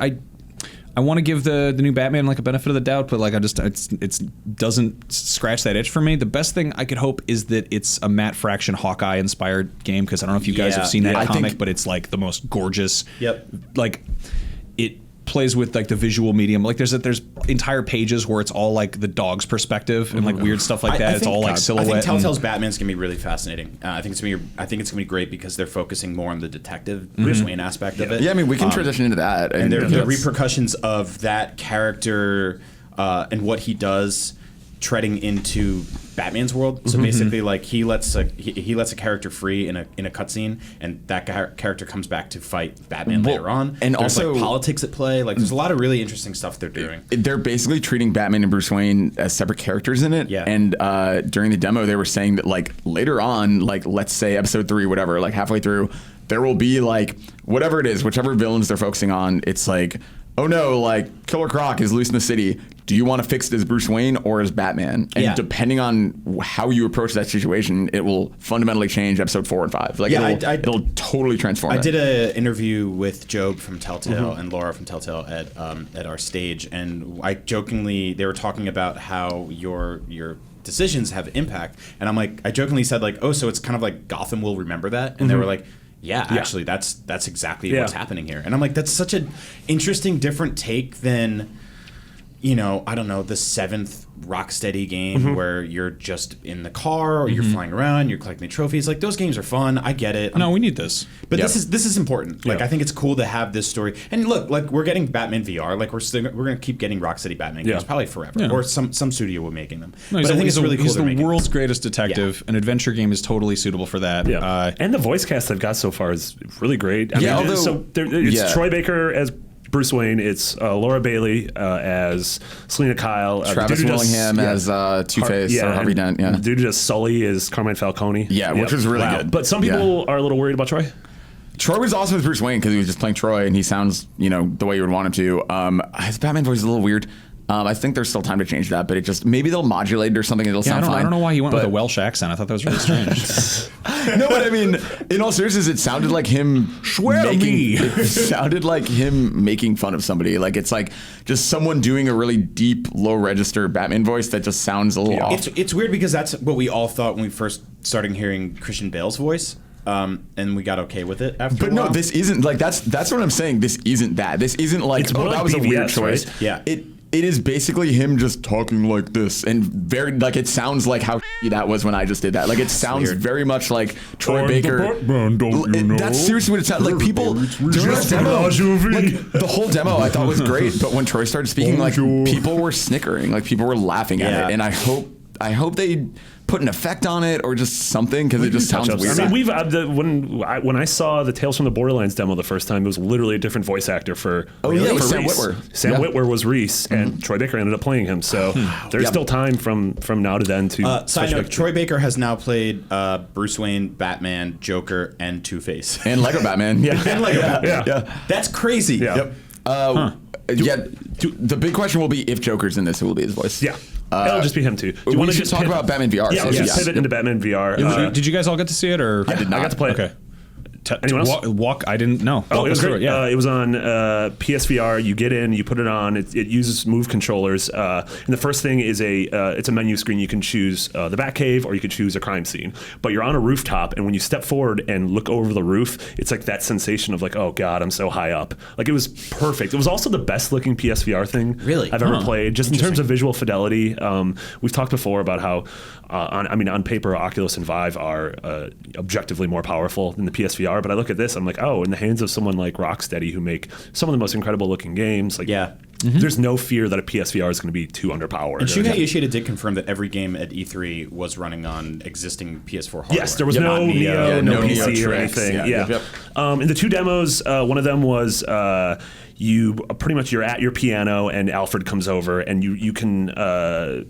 I want to give the new Batman like a benefit of the doubt, but like it doesn't scratch that itch for me. The best thing I could hope is that it's a Matt Fraction Hawkeye inspired game, because I don't know if you guys have seen that comic, but it's like the most gorgeous. Like it plays with like the visual medium. Like there's entire pages where it's all like the dog's perspective and like weird stuff like that. It's all like silhouette. I think Telltale's Batman's gonna be really fascinating. I think it's gonna be great because they're focusing more on the detective Bruce Wayne aspect of it. Yeah, I mean we can transition into that, and the repercussions of that character and what he does treading into Batman's world. So basically, like he lets a character free in a cutscene, and that character comes back to fight Batman later on. And there's also like politics at play. Like there's a lot of really interesting stuff they're doing. They're basically treating Batman and Bruce Wayne as separate characters in it. And during the demo, they were saying that like later on, like let's say episode 3, whatever, like halfway through, there will be like whatever it is, whichever villains they're focusing on. It's like, oh no, like Killer Croc is loose in the city. Do you want to fix it as Bruce Wayne or as Batman? And depending on how you approach that situation, it will fundamentally change episode 4 and 5. Like it'll totally transform it. I did an interview with Job from Telltale and Laura from Telltale at our stage, and they were talking about how your decisions have impact, and I jokingly said like, oh, so it's kind of like Gotham will remember that, and they were like, yeah, actually that's exactly what's happening here. And I'm like, that's such an interesting, different take than, you know, I don't know, the 7th Rocksteady game where you're just in the car or you're flying around, you're collecting trophies. Like those games are fun. I get it. No, we need this. But this is important. Like I think it's cool to have this story. And look, like we're getting Batman VR. Like we're going to keep getting Rocksteady Batman games probably forever. Or some studio will be making them. No, but I think it's really cool. He's the world's greatest detective. An adventure game is totally suitable for that. And the voice cast they've got so far is really great. I mean, it's Troy Baker as Bruce Wayne, it's Laura Bailey as Selena Kyle. Travis Willingham as Two-Face or Harvey Dent. Yeah. The dude who does Sully is Carmine Falcone. Yeah, which was really good. But some people are a little worried about Troy. Troy was awesome as Bruce Wayne because he was just playing Troy, and he sounds, the way you would want him to. His Batman voice is a little weird. I think there's still time to change that, but it just maybe they'll modulate it or something. It'll sound fine. I don't know why he went with a Welsh accent. I thought that was really strange. No, but I mean, in all seriousness, it sounded like him making fun of somebody. Like it's like just someone doing a really deep, low register Batman voice that just sounds a little off. It's weird because that's what we all thought when we first started hearing Christian Bale's voice. And we got okay with it after. But a while. No, this isn't like that's what I'm saying. This isn't that. This isn't like that was BVS, a weird choice. Right? Yeah. It is basically him just talking like this and very like it sounds like how that was when I just did that. Like it sounds very much like Troy Baker. That's seriously what it sounds like. People during the demo, like the whole demo, I thought was great. But when Troy started speaking, like people were snickering, like people were laughing at it, and I hope they put an effect on it or just something because it just sounds weird. I mean, when I saw the Tales from the Borderlands demo the first time, it was literally a different voice actor for Sam Witwer. Sam Witwer was Reese, and Troy Baker ended up playing him. So there's still time from now to then to. Side note: Troy Baker has now played Bruce Wayne, Batman, Joker, and Two-Face, and Lego Batman. And Lego Batman. Yeah, that's crazy. Yeah. Yep. The big question will be if Joker's in this, who will be his voice? Yeah. It'll just be him too. Do you want to just talk about Batman VR? Yeah, let's pivot into Batman VR. Did you guys all get to see it, or I did not. I got to play it. Okay. Anyone else? I didn't know. Oh, it was great. It was on PSVR. You get in, you put it on. It uses Move controllers. And the first thing is it's a menu screen. You can choose the Batcave or you could choose a crime scene. But you're on a rooftop, and when you step forward and look over the roof, it's like that sensation of like, oh God, I'm so high up. Like it was perfect. It was also the best looking PSVR thing I've ever played. Just in terms of visual fidelity. We've talked before about how on paper, Oculus and Vive are objectively more powerful than the PSVR. But I look at this, I'm like, oh, in the hands of someone like Rocksteady, who make some of the most incredible looking games, like there's no fear that a PSVR is going to be too underpowered. And Shuhei Yoshida did confirm that every game at E3 was running on existing PS4 hardware. Yes, there was no Neo, no PC or anything. In the two demos, one of them was you're at your piano and Alfred comes over and you can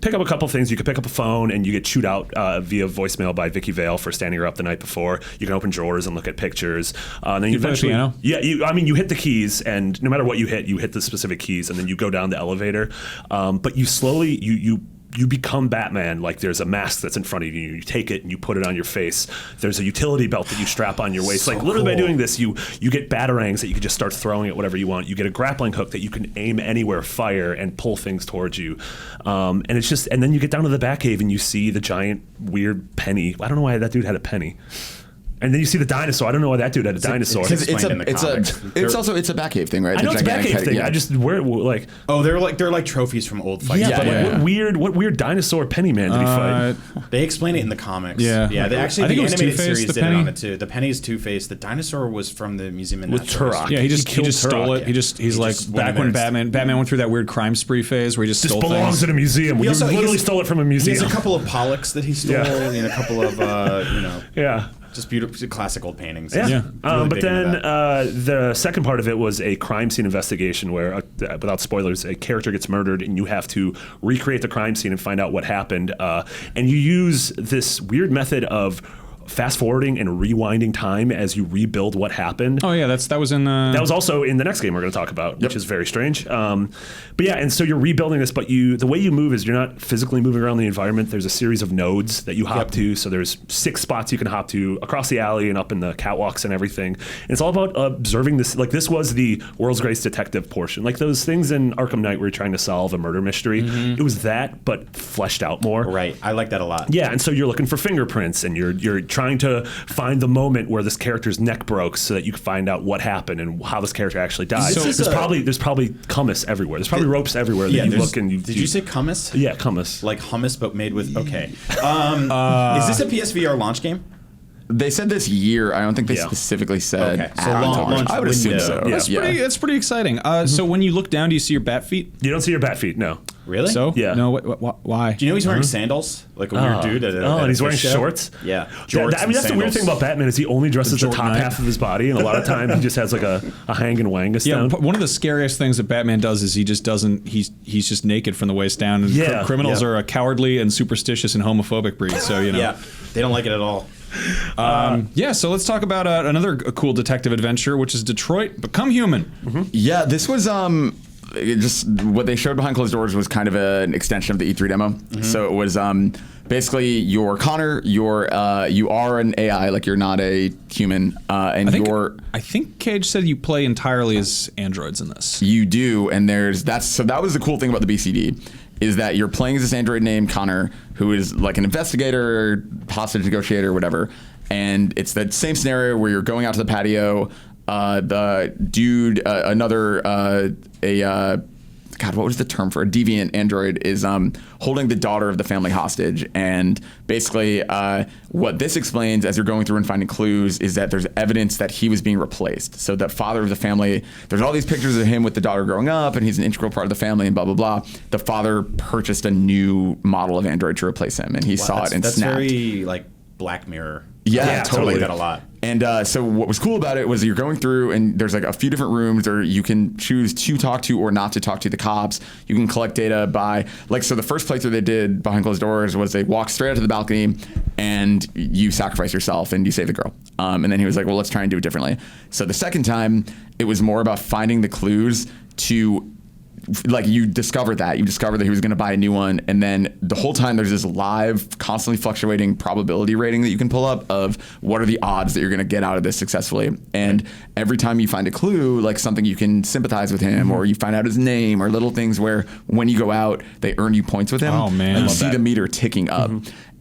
pick up a couple things. You can pick up a phone and you get chewed out via voicemail by Vicky Vale for standing her up the night before. You can open drawers and look at pictures. And then you eventually, play the piano? You hit the keys, and no matter what you hit the specific keys, and then you go down the elevator. But you slowly you become Batman. Like there's a mask that's in front of you. You take it and you put it on your face. There's a utility belt that you strap on your waist. So literally by doing this, you get batarangs that you can just start throwing at whatever you want. You get a grappling hook that you can aim anywhere, fire, and pull things towards you. And then you get down to the Batcave and you see the giant weird penny. I don't know why that dude had a penny. And then you see the dinosaur. I don't know why that dude had a dinosaur. It's a Batcave thing, right? I know it's a Batcave thing. I just they're like trophies from old fights. What weird dinosaur penny man did he fight? They explain it in the comics. Yeah. They actually the animated series did it penny? on it too. The penny's Two-Face. The dinosaur was from the Museum of Natural Turok. Yeah, he just stole it. Yeah. He's like back when Batman went through that weird crime spree phase where he just stole things. This belongs in a museum. You literally stole it from a museum. He has a couple of Pollocks that he stole, and a couple of just beautiful classic old paintings. Yeah. But then the second part of it was a crime scene investigation where, without spoilers, a character gets murdered and you have to recreate the crime scene and find out what happened. And you use this weird method of fast forwarding and rewinding time as you rebuild what happened. Oh yeah, that was in that was also in the next game we're going to talk about, which is very strange. But yeah, and so you're rebuilding this, but the way you move is you're not physically moving around the environment. There's a series of nodes that you hop to. So there's 6 spots you can hop to across the alley and up in the catwalks and everything. And it's all about observing this. Like this was the world's greatest detective portion. Like those things in Arkham Knight where you're trying to solve a murder mystery. It was that, but fleshed out more. Right. I like that a lot. Yeah, and so you're looking for fingerprints and you're trying to find the moment where this character's neck broke so that you can find out what happened and how this character actually died. So there's probably kummis everywhere. There's probably ropes everywhere that you look and you... Did you say kummis? Yeah, kummis. Like hummus but made with... Okay. Is this a PSVR launch game? They said this year. I don't think they specifically said. Okay. So launch I would assume so. That's pretty exciting. So when you look down, do you see your bat feet? You don't see your bat feet, no. Really? So? Yeah. No, why? Do you know he's wearing sandals? Like a weird dude. And he's wearing shorts? Yeah. That's the weird thing about Batman is he only dresses the top half of his body, and a lot of times he just has like a hang and wangus down. One of the scariest things that Batman does is he just doesn't, he's just naked from the waist down. And criminals are a cowardly and superstitious and homophobic breed, so, you know. Yeah, they don't like it at all. So let's talk about another cool detective adventure, which is Detroit Become Human. Mm-hmm. Yeah, this was just what they showed behind closed doors was kind of an extension of the E3 demo. Mm-hmm. So it was basically you're Connor, you are an AI, like you're not a human, and I think Cage said you play entirely as androids in this. You do, and that was the cool thing about the BCD. Is that you're playing as this android named Connor, who is like an investigator, hostage negotiator, whatever. And it's that same scenario where you're going out to the patio. The dude, God, what was the term for a deviant android is holding the daughter of the family hostage. And basically what this explains as you're going through and finding clues is that there's evidence that he was being replaced. So that father of the family, there's all these pictures of him with the daughter growing up and he's an integral part of the family and blah, blah, blah. The father purchased a new model of android to replace him and he saw it and that's snapped. Very like Black Mirror. Yeah, totally. I like that a lot. And so what was cool about it was you're going through and there's like a few different rooms or you can choose to talk to or not to talk to the cops. You can collect data by so the first playthrough they did behind closed doors was they walk straight out to the balcony and you sacrifice yourself and you save the girl. And then he was like, well, let's try and do it differently. So the second time it was more about finding the clues to you discover that he was going to buy a new one, and then the whole time there's this live, constantly fluctuating probability rating that you can pull up of what are the odds that you're going to get out of this successfully. And every time you find a clue, like something you can sympathize with him, or you find out his name, or little things where when you go out, they earn you points with him. Oh man, and you see the meter ticking up.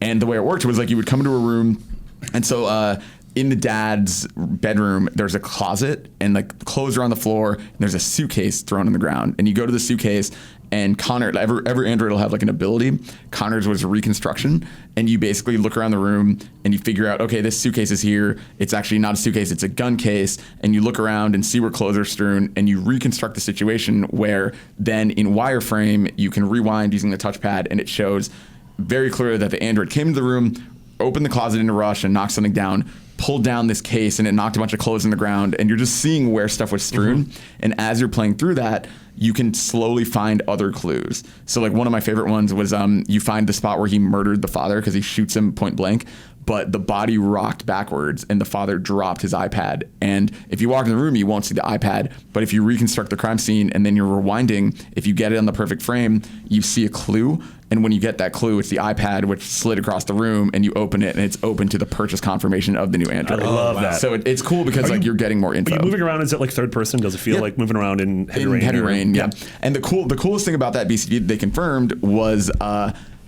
And the way it worked was you would come into a room, and so. In the dad's bedroom, there's a closet and clothes are on the floor and there's a suitcase thrown on the ground. And you go to the suitcase and Connor, every android will have an ability. Connor's was reconstruction. And you basically look around the room and you figure out, okay, this suitcase is here. It's actually not a suitcase, it's a gun case. And you look around and see where clothes are strewn and you reconstruct the situation where then in wireframe, you can rewind using the touchpad and it shows very clearly that the android came into the room, opened the closet in a rush and knocked something down, pulled down this case and it knocked a bunch of clothes in the ground, and you're just seeing where stuff was strewn. And as you're playing through that, you can slowly find other clues. So one of my favorite ones was you find the spot where he murdered the father because he shoots him point blank, but the body rocked backwards and the father dropped his iPad. And if you walk in the room, you won't see the iPad, but if you reconstruct the crime scene and then you're rewinding, if you get it on the perfect frame, you see a clue. And when you get that clue, it's the iPad which slid across the room, and you open it, and it's open to the purchase confirmation of the new android. I love that. So it's cool because you're getting more info. Are you moving around? Is it third person? Does it feel like moving around in heavy rain? Heavy rain, yeah. And the coolest thing about that BCD they confirmed was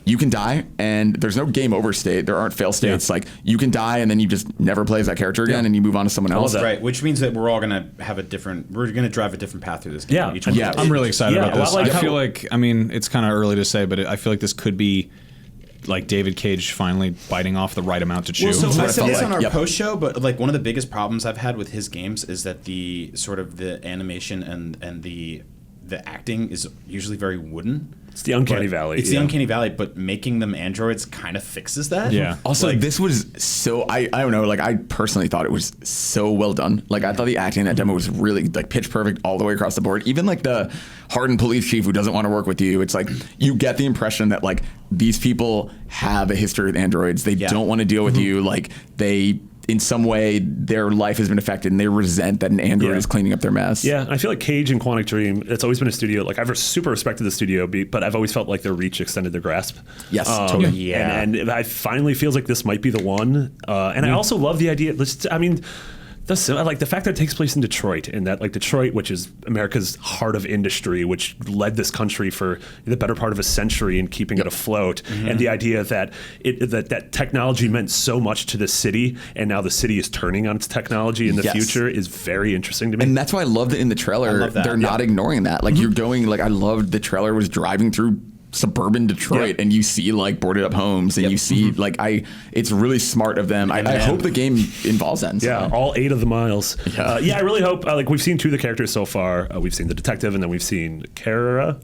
you can die, and there's no game over state. There aren't fail states. You can die, and then you just never play as that character again, and you move on to someone else. Right, which means that we're all going to have we're going to drive a different path through this game. Yeah, I'm really excited about this. I feel it's kind of early to say, but I feel like this could be David Cage finally biting off the right amount to chew. Well, so I said this on our post show, but one of the biggest problems I've had with his games is that the sort of the animation and the acting is usually very wooden. It's the uncanny valley. It's the uncanny valley, but making them androids kind of fixes that. Yeah. Also, this was so I don't know. I personally thought it was so well done. I thought the acting in that demo was really pitch perfect all the way across the board. Even the hardened police chief who doesn't want to work with you. It's you get the impression that these people have a history with androids. They don't want to deal with you. They. In some way, their life has been affected, and they resent that an android is cleaning up their mess. Yeah, I feel like Cage and Quantic Dream, it's always been a studio. I've super respected the studio, but I've always felt like their reach extended their grasp. Yes, totally. Yeah. And I finally feels like this might be the one. And I also love the idea. The fact that it takes place in Detroit, and that Detroit, which is America's heart of industry, which led this country for the better part of a century in keeping it afloat, and the idea that that technology meant so much to the city, and now the city is turning on its technology in the future is very interesting to me. And that's why I loved it in the trailer. They're not ignoring that. You're going, I loved the trailer was driving through suburban Detroit, and you see like boarded up homes, and you see like it's really smart of them. I hope the game involves that. Yeah, all 8 of the miles. I really hope. Like we've seen 2 of the characters so far. We've seen the detective, and then we've seen Kara.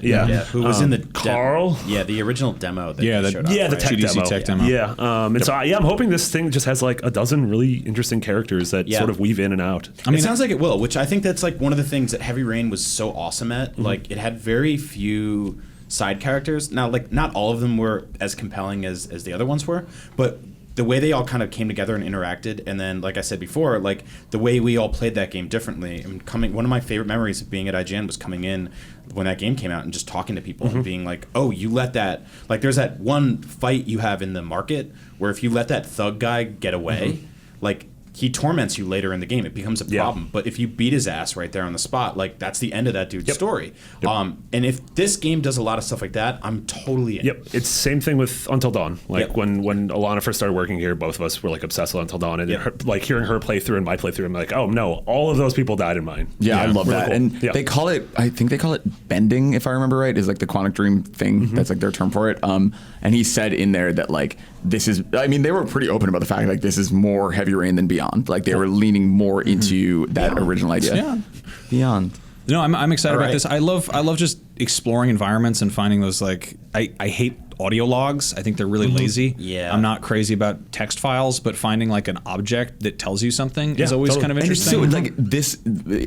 Yeah. Who was in the Carl? The original demo. That Yeah, showed up, the right? tech GDC demo. tech demo. Yeah, and so I'm hoping this thing just has like a dozen really interesting characters that sort of weave in and out. I mean, it sounds like it will, which I think that's like one of the things that Heavy Rain was so awesome at. Like it had very few side characters. Now, like not all of them were as compelling as the other ones were, but the way they all kind of came together and interacted, and then like I said before, like the way we all played that game differently. I mean, one of my favorite memories of being at IGN was coming in when that game came out and just talking to people and being like, oh, you let that, like there's that one fight you have in the market where if you let that thug guy get away, like he torments you later in the game. It becomes a problem. But if you beat his ass right there on the spot, like that's the end of that dude's story. And if this game does a lot of stuff like that, I'm totally in. It's the same thing with Until Dawn. Like when Alana first started working here, both of us were like obsessed with Until Dawn, and like hearing her playthrough and my playthrough, I'm like, oh no, all of those people died in mine. I love really that. cool. And they call it, I think they call it bending, if I remember right, is like the Quantic Dream thing. That's like their term for it. And he said in there that like this is, I mean, they were pretty open about the fact like this is more Heavy Rain than Beyond. Like they were leaning more into that original idea. Beyond. No, I'm excited about this. I love just exploring environments and finding those like I hate audio logs. I think they're really lazy. Yeah. I'm not crazy about text files, but finding like an object that tells you something is always kind of interesting. And so like this,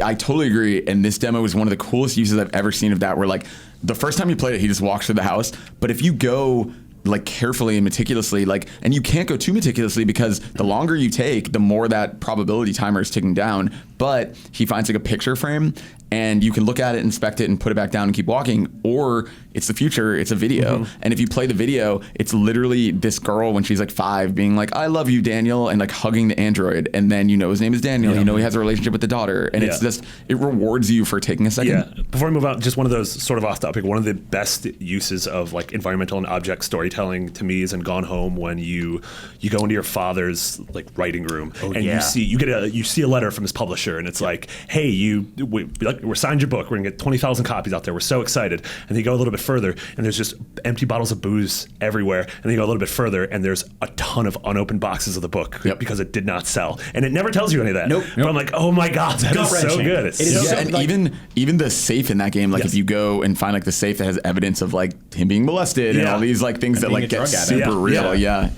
I totally agree. And this demo is one of the coolest uses I've ever seen of that. Where like the first time you played it, he just walks through the house. But if you go like carefully and meticulously, like, and you can't go too meticulously because the longer you take, the more that probability timer is ticking down. But he finds like a picture frame, and you can look at it, inspect it, and put it back down and keep walking. Or it's the future, it's a video. And if you play the video, it's literally this girl when she's like 5 being like, I love you, Daniel, and like hugging the android. And then you know his name is Daniel. You know he has a relationship with the daughter. And it's just, it rewards you for taking a second. Yeah. Before we move on, just one of those sort of off topic, one of the best uses of like environmental and object storytelling to me is in Gone Home when you go into your father's like writing room and you see a letter from his publisher, and it's like, hey, we're signed your book. We're gonna get 20,000 copies out there. We're so excited. And then you go a little bit further, and there's just empty bottles of booze everywhere. And then you go a little bit further, and there's a ton of unopened boxes of the book because it did not sell. And it never tells you any of that. But I'm like, oh my god, that is so good. It is so, and like, even the safe in that game, like if you go and find like the safe that has evidence of like him being molested and all these like things that like get super real. Yeah,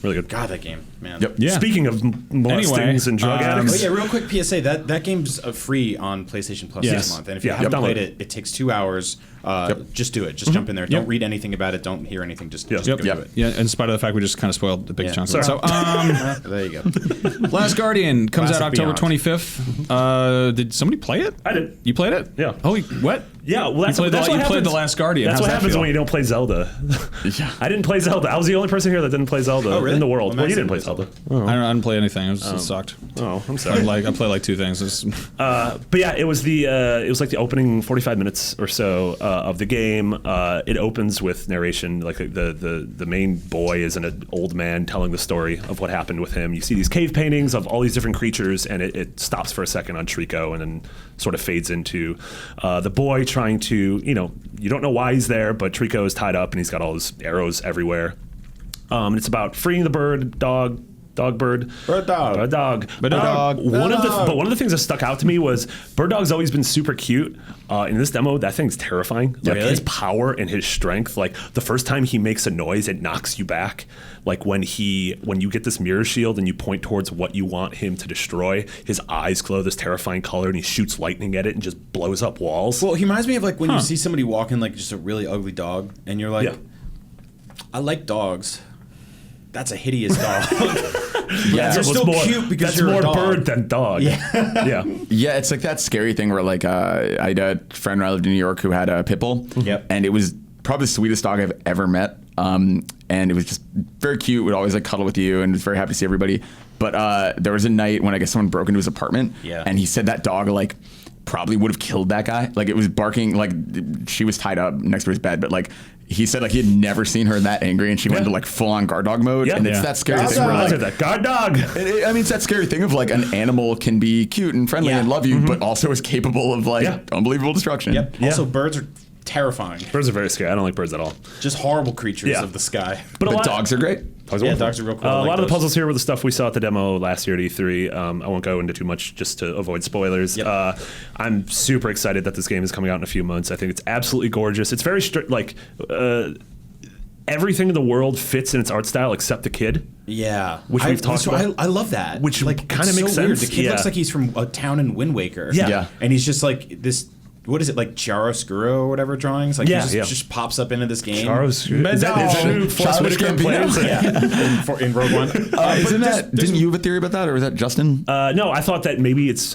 really good. God, that game, man. Speaking of molestings and drug addicts. Real quick PSA, that game's free on PlayStation Plus this month. And if you haven't played it, it takes 2 hours. Just do it. Just jump in there. Don't read anything about it. Don't hear anything. Just go do it. Yeah, in spite of the fact we just kind of spoiled the big chunk of it. So, there you go. Last Guardian comes out Classic October Beyond. 25th. Did somebody play it? I did. You played it? Yeah. Oh, what? Yeah, well, that's you what played happens. The Last Guardian. That's How's what that happens feel? when you don't play Zelda. I didn't play Zelda. I was the only person here that didn't play Zelda in the world. Well, you didn't play Zelda. I didn't play anything. It was sucked. Oh, I'm sorry. I played like 2 things. But yeah, it was like the opening 45 minutes or so of the game. It opens with narration. Like the main boy is an old man telling the story of what happened with him. You see these cave paintings of all these different creatures, and it stops for a second on Trico, and then sort of fades into the boy trying to, you don't know why he's there, but Trico is tied up and he's got all his arrows everywhere. And it's about freeing the bird dog. One of the things that stuck out to me was Bird Dog's always been super cute. In this demo, that thing's terrifying. Like his power and his strength. Like the first time he makes a noise, it knocks you back. Like when you get this mirror shield and you point towards what you want him to destroy, his eyes glow this terrifying color, and he shoots lightning at it and just blows up walls. Well, he reminds me of like when you see somebody walking like just a really ugly dog, and you're like, I like dogs. That's a hideous dog. They're still cute because that's you're more a dog. bird than dog. Yeah. It's like that scary thing where like I had a friend when I lived in New York who had a pit bull, and it was probably the sweetest dog I've ever met. And it was just very cute. Would always like cuddle with you, and was very happy to see everybody. But there was a night when I guess someone broke into his apartment, and he said that dog like probably would have killed that guy. Like it was barking, like she was tied up next to his bed, but like he said like he had never seen her that angry, and she went into like full on guard dog mode. And it's that scary thing where like that guard dog. It's that scary thing of like an animal can be cute and friendly and love you, but also is capable of like unbelievable destruction. Also, birds are terrifying. Birds are very scary. I don't like birds at all. Just horrible creatures of the sky. But dogs are great. Dogs are real cool. A lot of the puzzles here were the stuff we saw at the demo last year at E3. I won't go into too much just to avoid spoilers. Yep. I'm super excited that this game is coming out in a few months. I think it's absolutely gorgeous. It's very everything in the world fits in its art style except the kid. Yeah, which we've talked about. I love that. Which kind of makes weird. sense. The kid looks like he's from a town in Wind Waker. Yeah. And he's just like this. What is it, like chiaroscuro or whatever drawings? Like he just pops up into this game. Chiaroscuro. Is that who Forrest Whitaker plays? In Rogue One. Didn't you have a theory about that, or was that Justin? No, I thought that maybe it's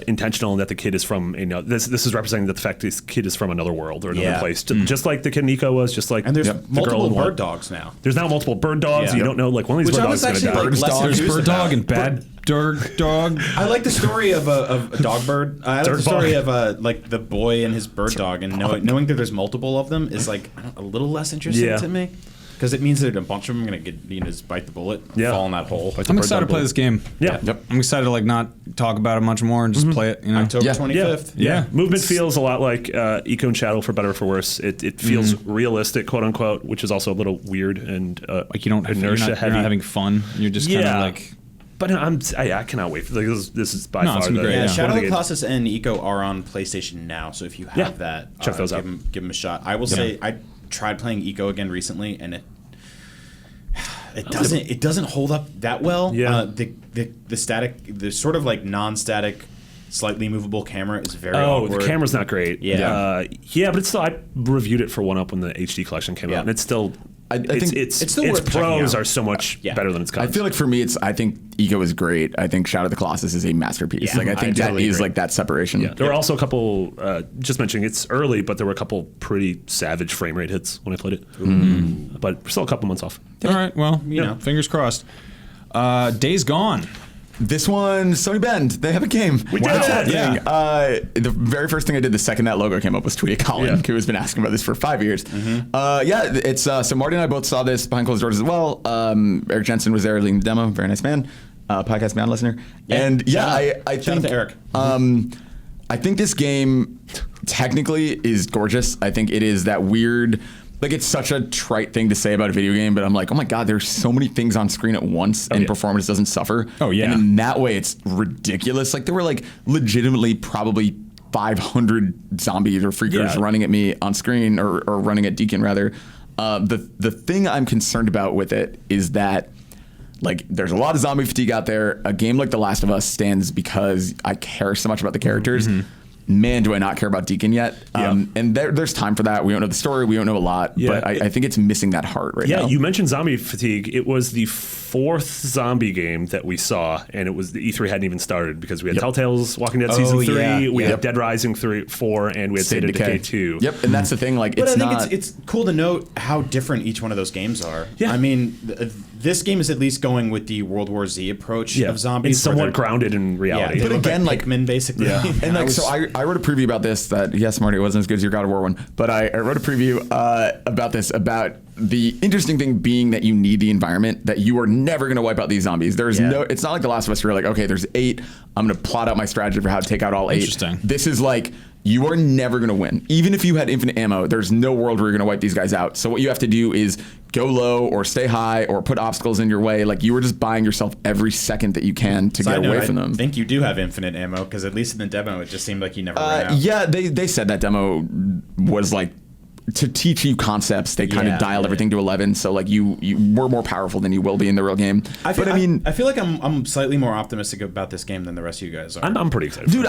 intentional and that the kid is from, this is representing the fact this kid is from another world or another place. Just like the kid Nico was, just like and there's the multiple girl bird dogs now. There's now multiple bird dogs. Yeah. You don't know, like one of these bird dogs is going to die. There's bird dog and bad dog. I like the story of a dog bird. I like the story of like the boy and his bird dog, and knowing that there's multiple of them is like a little less interesting to me. Because it means that a bunch of them are going to get just bite the bullet, fall in that hole. I'm excited to play this game. Yeah. Yep. I'm excited to like not talk about it much more and just play it. October 25th. Yeah. Movement feels a lot like Eco and Shadow, for better or for worse. It feels realistic, quote unquote, which is also a little weird and like you're not having fun. You're just kind of like. But I cannot wait. Like, this is by far it's gonna be great. Yeah, Shadow of the Colossus and Eco are on PlayStation now, so if you have that, check those out. Give them a shot. I will say I tried playing Eco again recently, and it doesn't hold up that well. Yeah. The static, the sort of like non-static, slightly movable camera is very awkward. The camera's not great. Yeah. But it's still, I reviewed it for one-up when the HD collection came out, and it's still. I think it's still worth checking pros out. are so much better than its cons. I feel like for me, I think Eco is great. I think Shadow of the Colossus is a masterpiece. Yeah, I think that is like that separation. Yeah. There were also a couple, just mentioning it's early, but there were a couple pretty savage frame rate hits when I played it. But we're still a couple months off. All right, well, fingers crossed. Days Gone. This one, Sony Bend, they have a game. We did it! Yeah. The very first thing I did the second that logo came up was tweet at Colin, who has been asking about this for 5 years. It's so Marty and I both saw this behind closed doors as well. Eric Jensen was there leading the demo. Very nice man. Podcast man listener. Yeah. And I Shout think out to Eric. I think this game technically is gorgeous. I think it is that weird. Like, it's such a trite thing to say about a video game, but I'm like, oh my God, there's so many things on screen at once and performance doesn't suffer. Oh, yeah. And in that way, it's ridiculous. Like, there were like legitimately probably 500 zombies or freakers running at me on screen or running at Deacon rather. The thing I'm concerned about with it is that like there's a lot of zombie fatigue out there. A game like The Last of Us stands because I care so much about the characters. Man, do I not care about Deacon yet. And there's time for that. We don't know the story. We don't know a lot. But I think it's missing that heart right now. Yeah, you mentioned zombie fatigue. It was the fourth zombie game that we saw, and it was the E3 hadn't even started because we had Telltale's Walking Dead Season 3, we had Dead Rising 4, and we had State of Decay 2. Yep, and that's the thing. Like, but I think it's cool to note how different each one of those games are. Yeah. I mean, this game is at least going with the World War Z approach of zombies. It's somewhat grounded in reality. Yeah, but again, like Pikmin, basically. Yeah. And like, so I wrote a preview about this that, yes, Marty, it wasn't as good as your God of War one, but I wrote a preview about this, about the interesting thing being that you need the environment, that you are never going to wipe out these zombies. There's it's not like The Last of Us where you're like, okay, there's 8. I'm going to plot out my strategy for how to take out all 8. Interesting. This is like, you are never going to win. Even if you had infinite ammo, there's no world where you're going to wipe these guys out. So what you have to do is go low or stay high or put obstacles in your way. Like, you are just buying yourself every second that you can to get away from them. I think you do have infinite ammo because at least in the demo, it just seemed like you never ran out. Yeah, they said that demo was like, to teach you concepts, they kind of dialed everything to 11. So like you were more powerful than you will be in the real game. I feel like I'm slightly more optimistic about this game than the rest of you guys are. I'm pretty excited. Dude,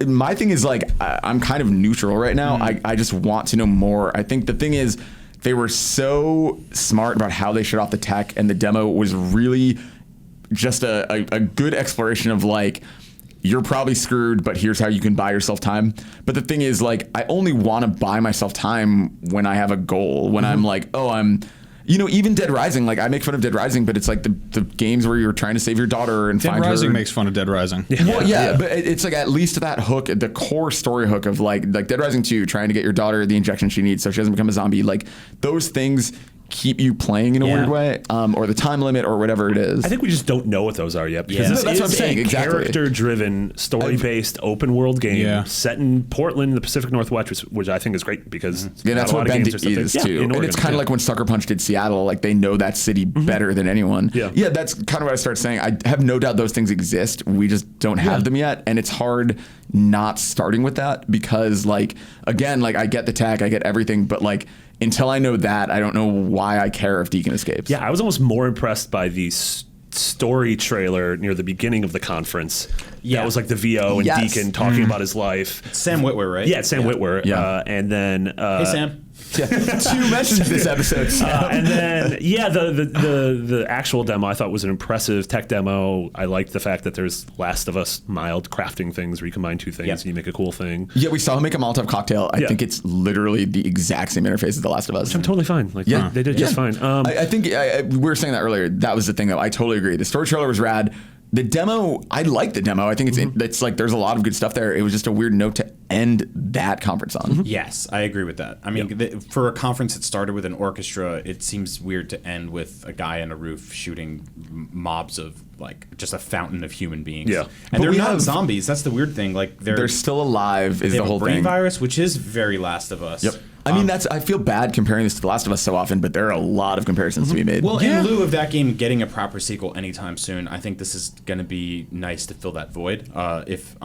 my thing is like I'm kind of neutral right now. I just want to know more. I think the thing is they were so smart about how they shut off the tech, and the demo was really just a good exploration of like, you're probably screwed, but here's how you can buy yourself time. But the thing is, like, I only want to buy myself time when I have a goal, when I'm like, even Dead Rising, like, I make fun of Dead Rising, but it's like the games where you're trying to save your daughter and find her. Dead Rising makes fun of Dead Rising. But it's like at least that hook, the core story hook of like Dead Rising 2, trying to get your daughter the injection she needs so she doesn't become a zombie. Like, those things keep you playing in a weird way, or the time limit, or whatever it is. I think we just don't know what those are yet because No, that's what I'm saying. a Exactly. character-driven, story-based, open-world game set in Portland, the Pacific Northwest, which I think is great because that's what Bend is too. And it's kind of like when Sucker Punch did Seattle. Like they know that city better than anyone. Yeah, that's kind of what I started saying. I have no doubt those things exist. We just don't have them yet, and it's hard not starting with that because, like, again, like I get the tech, I get everything, but like until I know that, I don't know why I care if Deacon escapes. Yeah, I was almost more impressed by the story trailer near the beginning of the conference. Yeah, that was like the VO and Deacon talking about his life. Sam Witwer, right? Yeah, it's Sam Witwer. Yeah. And then hey Sam. Yeah. 2 mentions this episode. And then the actual demo I thought was an impressive tech demo. I liked the fact that there's Last of Us mild crafting things where you combine two things and you make a cool thing. Yeah, we saw him make a Molotov cocktail. I think it's literally the exact same interface as The Last of Us. Which I'm totally fine. Like they did just fine. I think we were saying that earlier. That was the thing though. I totally agree. The story trailer was rad. The demo, I like the demo. I think it's like there's a lot of good stuff there. It was just a weird note to end that conference on. Yes, I agree with that. I mean, for a conference that started with an orchestra, it seems weird to end with a guy on a roof shooting mobs of like just a fountain of human beings. Yeah, and they're not zombies. That's the weird thing. Like they're still alive. Is they the have whole a brain thing. virus, which is very Last of Us. Yep. I mean, I feel bad comparing this to The Last of Us so often, but there are a lot of comparisons to be made. Well, in lieu of that game getting a proper sequel anytime soon, I think this is going to be nice to fill that void. If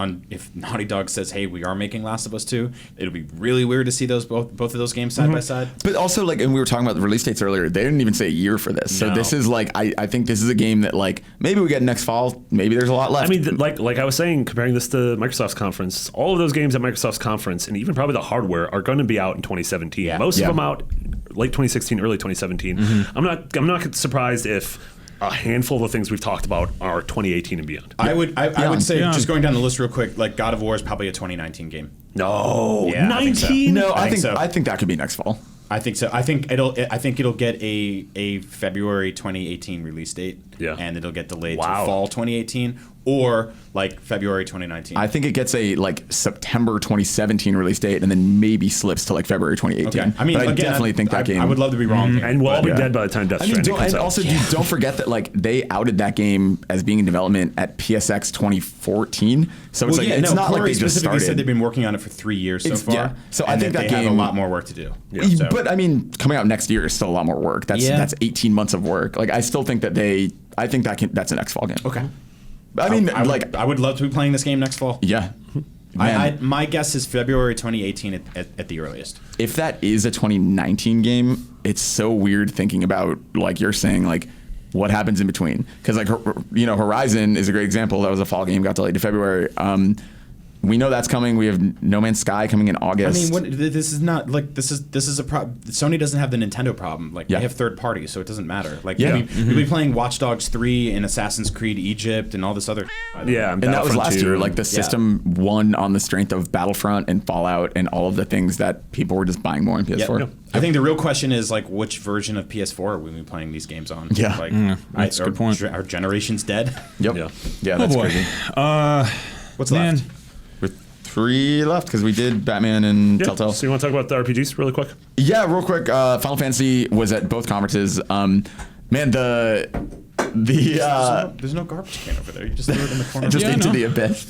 Naughty Dog says, "Hey, we are making Last of Us 2," it'll be really weird to see those both of those games side by side. But also, like, and we were talking about the release dates earlier. They didn't even say a year for this. So this is like, I think this is a game that like maybe we get next fall. Maybe there's a lot left. I mean, like I was saying, comparing this to Microsoft's conference, all of those games at Microsoft's conference, and even probably the hardware, are going to be out in 2017. Yeah. Most of them out late 2016, early 2017. I'm not surprised if a handful of the things we've talked about are 2018 and beyond. I would say just going down the list real quick, like God of War is probably a 2019 game. No, Yeah, 19. no, I think so. I think that could be next fall. I think so. I think it'll get a February 2018 release date. Yeah. And it'll get delayed to fall 2018 or like February 2019. I think it gets a like September 2017 release date and then maybe slips to like February 2018. Okay. I mean, but I again, definitely think that game. I would love to be wrong. Here, And we'll all be yeah. dead by the time Death I mean, Stranding comes and out. also don't forget that like they outed that game as being in development at PSX 2014. So it's it's not like they just specifically started. said they've been working on it for 3 years so far. Yeah. So I and think that they game have a lot more work to do. Yeah. But I mean, coming out next year is still a lot more work. That's 18 months of work. Like I still think that I think that's an next fall game. Okay. I mean, I would love to be playing this game next fall. Yeah. Man, My guess is February 2018 at the earliest. if that is a 2019 game, it's so weird thinking about, like you're saying, like what happens in between. Because like Horizon is a great example. That was a fall game, got delayed to February. We know that's coming. We have No Man's Sky coming in August. I mean, this is not like this is a problem. Sony doesn't have the Nintendo problem. Like they have third parties, so it doesn't matter. Like we'll be playing Watch Dogs 3 and Assassin's Creed Egypt and all this other. Yeah, and that was Battlefront last 2. year. Like the system won on the strength of Battlefront and Fallout and all of the things that people were just buying more on PS4. Yep. I think the real question is like which version of PS4 are we playing these games on? Yeah. Like, that's a good point. Our generation's dead. Yep. Yeah. That's boy. crazy. What's Man. left? With 3 left because we did Batman and Yeah. Telltale. So you want to talk about the RPGs really quick? Yeah, real quick. Final Fantasy was at both conferences. Man, there's no garbage can over there. You just threw it in the corner. just into the abyss.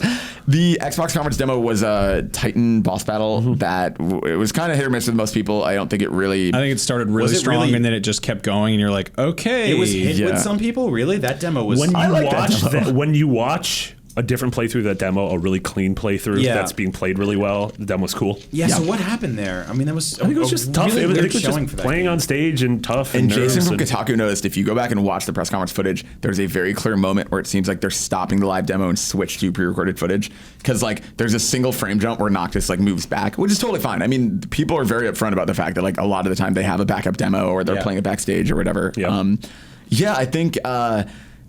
The Xbox conference demo was a Titan boss battle that it was kind of hit or miss with most people. I don't think it really. I think it started really it strong really- and then it just kept going and you're like, okay. It was hit Yeah. with some people. Really, that demo was. When you I like that watch demo. when you watch a different playthrough of that demo, a really clean playthrough that's being played really well, the demo's cool. Yeah. So what happened there? I mean, that was. I think it was just tough. Really It was, I weird think it was showing just for that playing game. on stage and tough. And nerves Jason from and- Kotaku noticed if you go back and watch the press conference footage, there's a very clear moment where it seems like they're stopping the live demo and switch to pre-recorded footage because like there's a single frame jump where Noctis like moves back, which is totally fine. I mean, people are very upfront about the fact that like a lot of the time they have a backup demo or they're playing it backstage or whatever. Yeah. I think.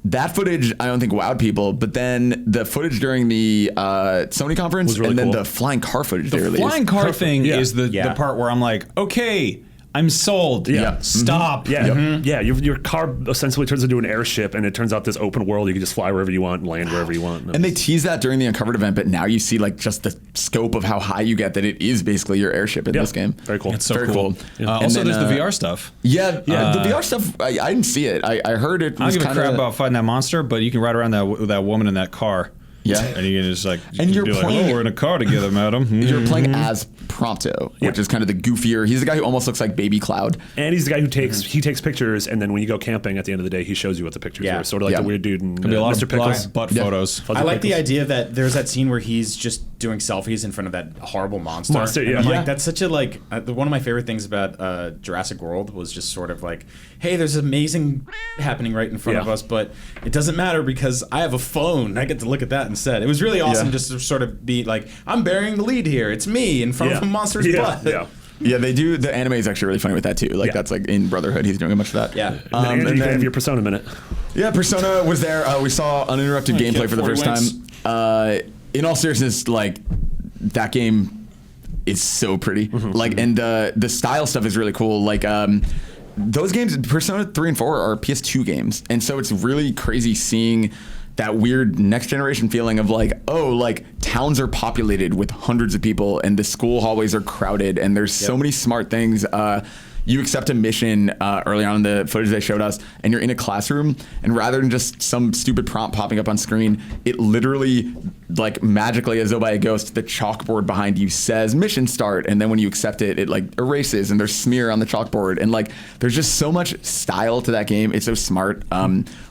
That footage, I don't think wowed people, but then the footage during the Sony conference Was really and then cool. the flying car footage they The released. flying car thing Yeah. is the Yeah. part where I'm like, okay, I'm sold. Yeah. Stop. Yeah, yeah. Your car essentially turns into an airship, and it turns out this open world. You can just fly wherever you want and land wherever you want. And they tease that during the Uncovered event, but now you see like just the scope of how high you get. That it is basically your airship in this game. Very cool. It's so Very cool. cool. Also, there's the VR stuff. Yeah, the VR stuff. I didn't see it. I heard it. I Was don't give a kinda, crap about fighting that monster, but you can ride around that woman in that car. Yeah. And you can just like, And you're be like, playing- oh, we're in a car together, madam. You're playing as Prompto, which is kind of the goofier. He's the guy who almost looks like Baby Cloud. And he's the guy who takes pictures, and then when you go camping at the end of the day, he shows you what the pictures are. Sort of like the weird dude in Could be a lot Mr. of Pickles. butt photos. I like the idea that there's that scene where he's just doing selfies in front of that horrible monster. Yeah. And I'm like, that's such a one of my favorite things about Jurassic World was just sort of like, hey, there's amazing happening right in front of us, but it doesn't matter because I have a phone. I get to look at that instead. It was really awesome just to sort of be like, I'm bearing the lead here. It's me in front of a monster's butt. Yeah, they do. The anime is actually really funny with that too. Like that's like in Brotherhood, he's doing a bunch of that. Yeah. And then you can have your Persona minute. Yeah, Persona was there. We saw uninterrupted gameplay for the first time. In all seriousness, like that game is so pretty. Like, and the style stuff is really cool. Like, those games, Persona 3 and 4 are PS2 games, and so it's really crazy seeing that weird next generation feeling of like, oh, like towns are populated with hundreds of people and the school hallways are crowded and there's so many smart things. You accept a mission early on in the footage they showed us, and you're in a classroom, and rather than just some stupid prompt popping up on screen, it literally, like magically as though by a ghost, the chalkboard behind you says mission start, and then when you accept it, it like erases, and there's smear on the chalkboard, and like there's just so much style to that game. It's so smart.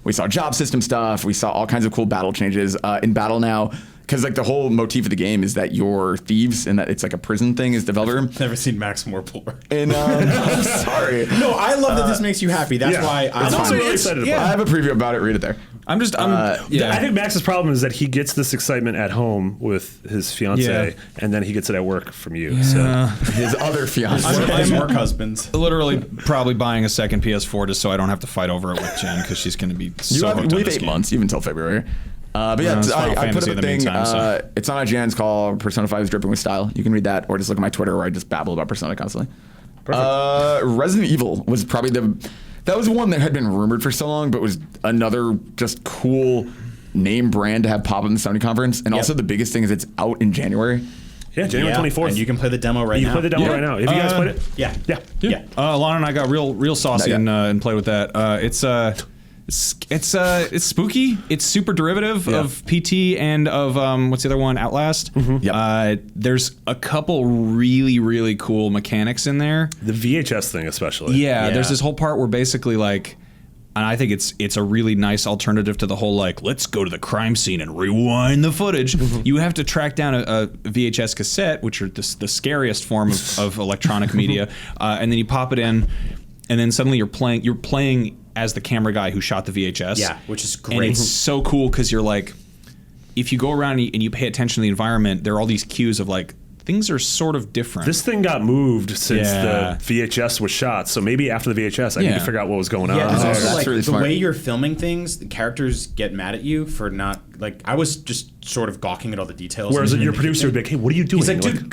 We saw job system stuff. We saw all kinds of cool battle changes in battle now. Because like the whole motif of the game is that you're thieves and that it's like a prison thing as developer. Never seen Max more poor. And I'm sorry. No, I love that this makes you happy. That's why I'm also really excited about it. I have a preview about it. Read it there. I think Max's problem is that he gets this excitement at home with his fiance, and then he gets it at work from you. So His other fiance. his work husbands. literally probably buying a second PS4 just so I don't have to fight over it with Jen because she's going to be so hooked on we have this 8 game. months, even until February. But yeah, it's Final I put Fantasy up in a the thing. meantime, so. It's on IGN's call. Persona 5 is dripping with style. You can read that, or just look at my Twitter where I just babble about Persona constantly. Resident Evil was probably that was one that had been rumored for so long, but was another just cool name brand to have pop up in the Sony conference. And also the biggest thing is it's out in January. yeah, January 24th. And you can play the demo right now. You play the demo right now. Have you guys played it? Yeah. Lana and I got real saucy and played with that. It's spooky. It's super derivative of PT and of what's the other one? Outlast. There's a couple really cool mechanics in there. The VHS thing, especially. Yeah, there's this whole part where basically like, and I think it's a really nice alternative to the whole like, let's go to the crime scene and rewind the footage. You have to track down a VHS cassette, which are the scariest form of electronic media, and then you pop it in, and then suddenly you're playing as the camera guy who shot the VHS. Yeah, which is great. And it's so cool because you're like, if you go around and you pay attention to the environment, there are all these cues of like, things are sort of different. This thing got moved since the VHS was shot, so maybe after the VHS, I need to figure out what was going on. Yeah, there's also that's like really the smart. way you're filming things, the characters get mad at you for not like. I was just sort of gawking at all the details. Whereas your producer would be like, hey, what are you doing? He's like, dude,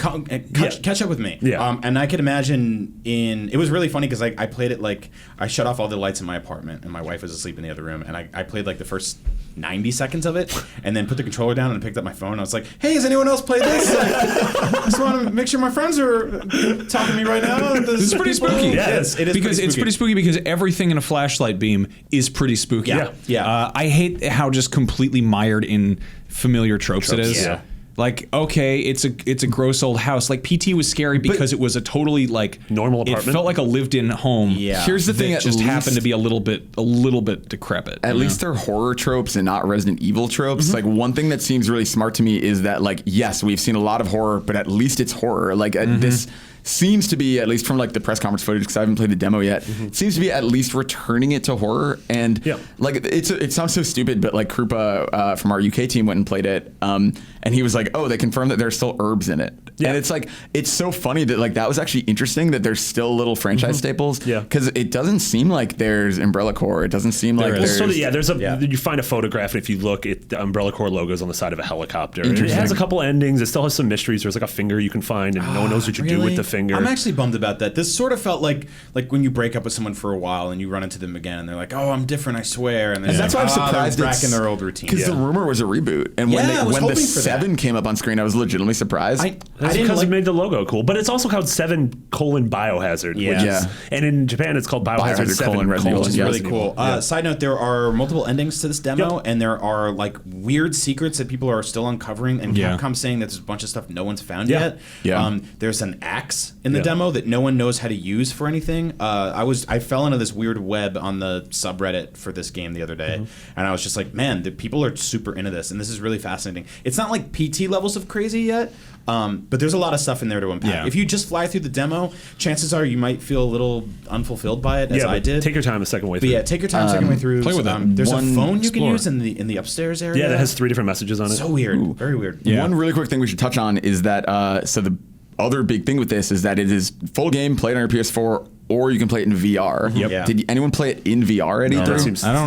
catch up with me. Yeah. And I could imagine it was really funny because I played it like I shut off all the lights in my apartment and my wife was asleep in the other room, and I played like the first 90 seconds of it and then put the controller down and picked up my phone. I was like, hey, has anyone else played this? Like, I just want to make sure my friends are talking to me right now. It's pretty spooky. Yeah, it is because it's pretty spooky because everything in a flashlight beam is pretty spooky. Yeah. I hate how just completely mired in familiar tropes it is. Yeah. Like, okay, it's a gross old house. Like PT was scary because it was a totally like normal apartment. It felt like a lived-in home. Yeah. Here's the thing, that at just least, happened to be a little bit decrepit. At least they're horror tropes and not Resident Evil tropes. Like one thing that seems really smart to me is that like, yes, we've seen a lot of horror, but at least it's horror. Like this seems to be, at least from like the press conference footage, because I haven't played the demo yet, it seems to be at least returning it to horror. And like it sounds so stupid, but like Krupa from our UK team went and played it, and and he was like, "Oh, they confirmed that there's still herbs in it." Yeah. And it's like it's so funny that like that was actually interesting that there's still little franchise staples. Yeah. Because it doesn't seem like there's Umbrella Corps. It doesn't seem like there's. So you find a photograph, and if you look, the Umbrella Corps logo is on the side of a helicopter. It Interesting. has a couple endings. It still has some mysteries. There's like a finger you can find, and no one knows what you do with the finger. I'm actually bummed about that. This sort of felt like when you break up with someone for a while and you run into them again, and they're like, "Oh, I'm different, I swear." And that's why I'm surprised they're back in their old routine. Because the rumor was a reboot, and when I was when the hoping for that. 7 came up on screen, I was legitimately surprised. That's because it made the logo cool, but it's also called 7:Biohazard. Yeah. Which is, Yeah. and in Japan it's called Biohazard 7: Resident which is Evil. really cool. Side note: there are multiple endings to this demo, and there are like weird secrets that people are still uncovering. And Capcom saying that there's a bunch of stuff no one's found yet. Yeah. There's an axe in the demo that no one knows how to use for anything. I fell into this weird web on the subreddit for this game the other day, and I was just like, man, the people are super into this, and this is really fascinating. It's not like PT levels of crazy yet. But there's a lot of stuff in there to unpack. Yeah. If you just fly through the demo, chances are you might feel a little unfulfilled by it, as I did. Take your time the second way But through. yeah, take your time second way through. play with it. There's One a phone you can explore. use in the upstairs area. Yeah, that has 3 different messages on it. So weird. Very weird. Yeah. One really quick thing we should touch on is that so the other big thing with this is that it is full game, played on your PS4, or you can play it in VR. Yep. Yeah. Did anyone play it in VR at E3?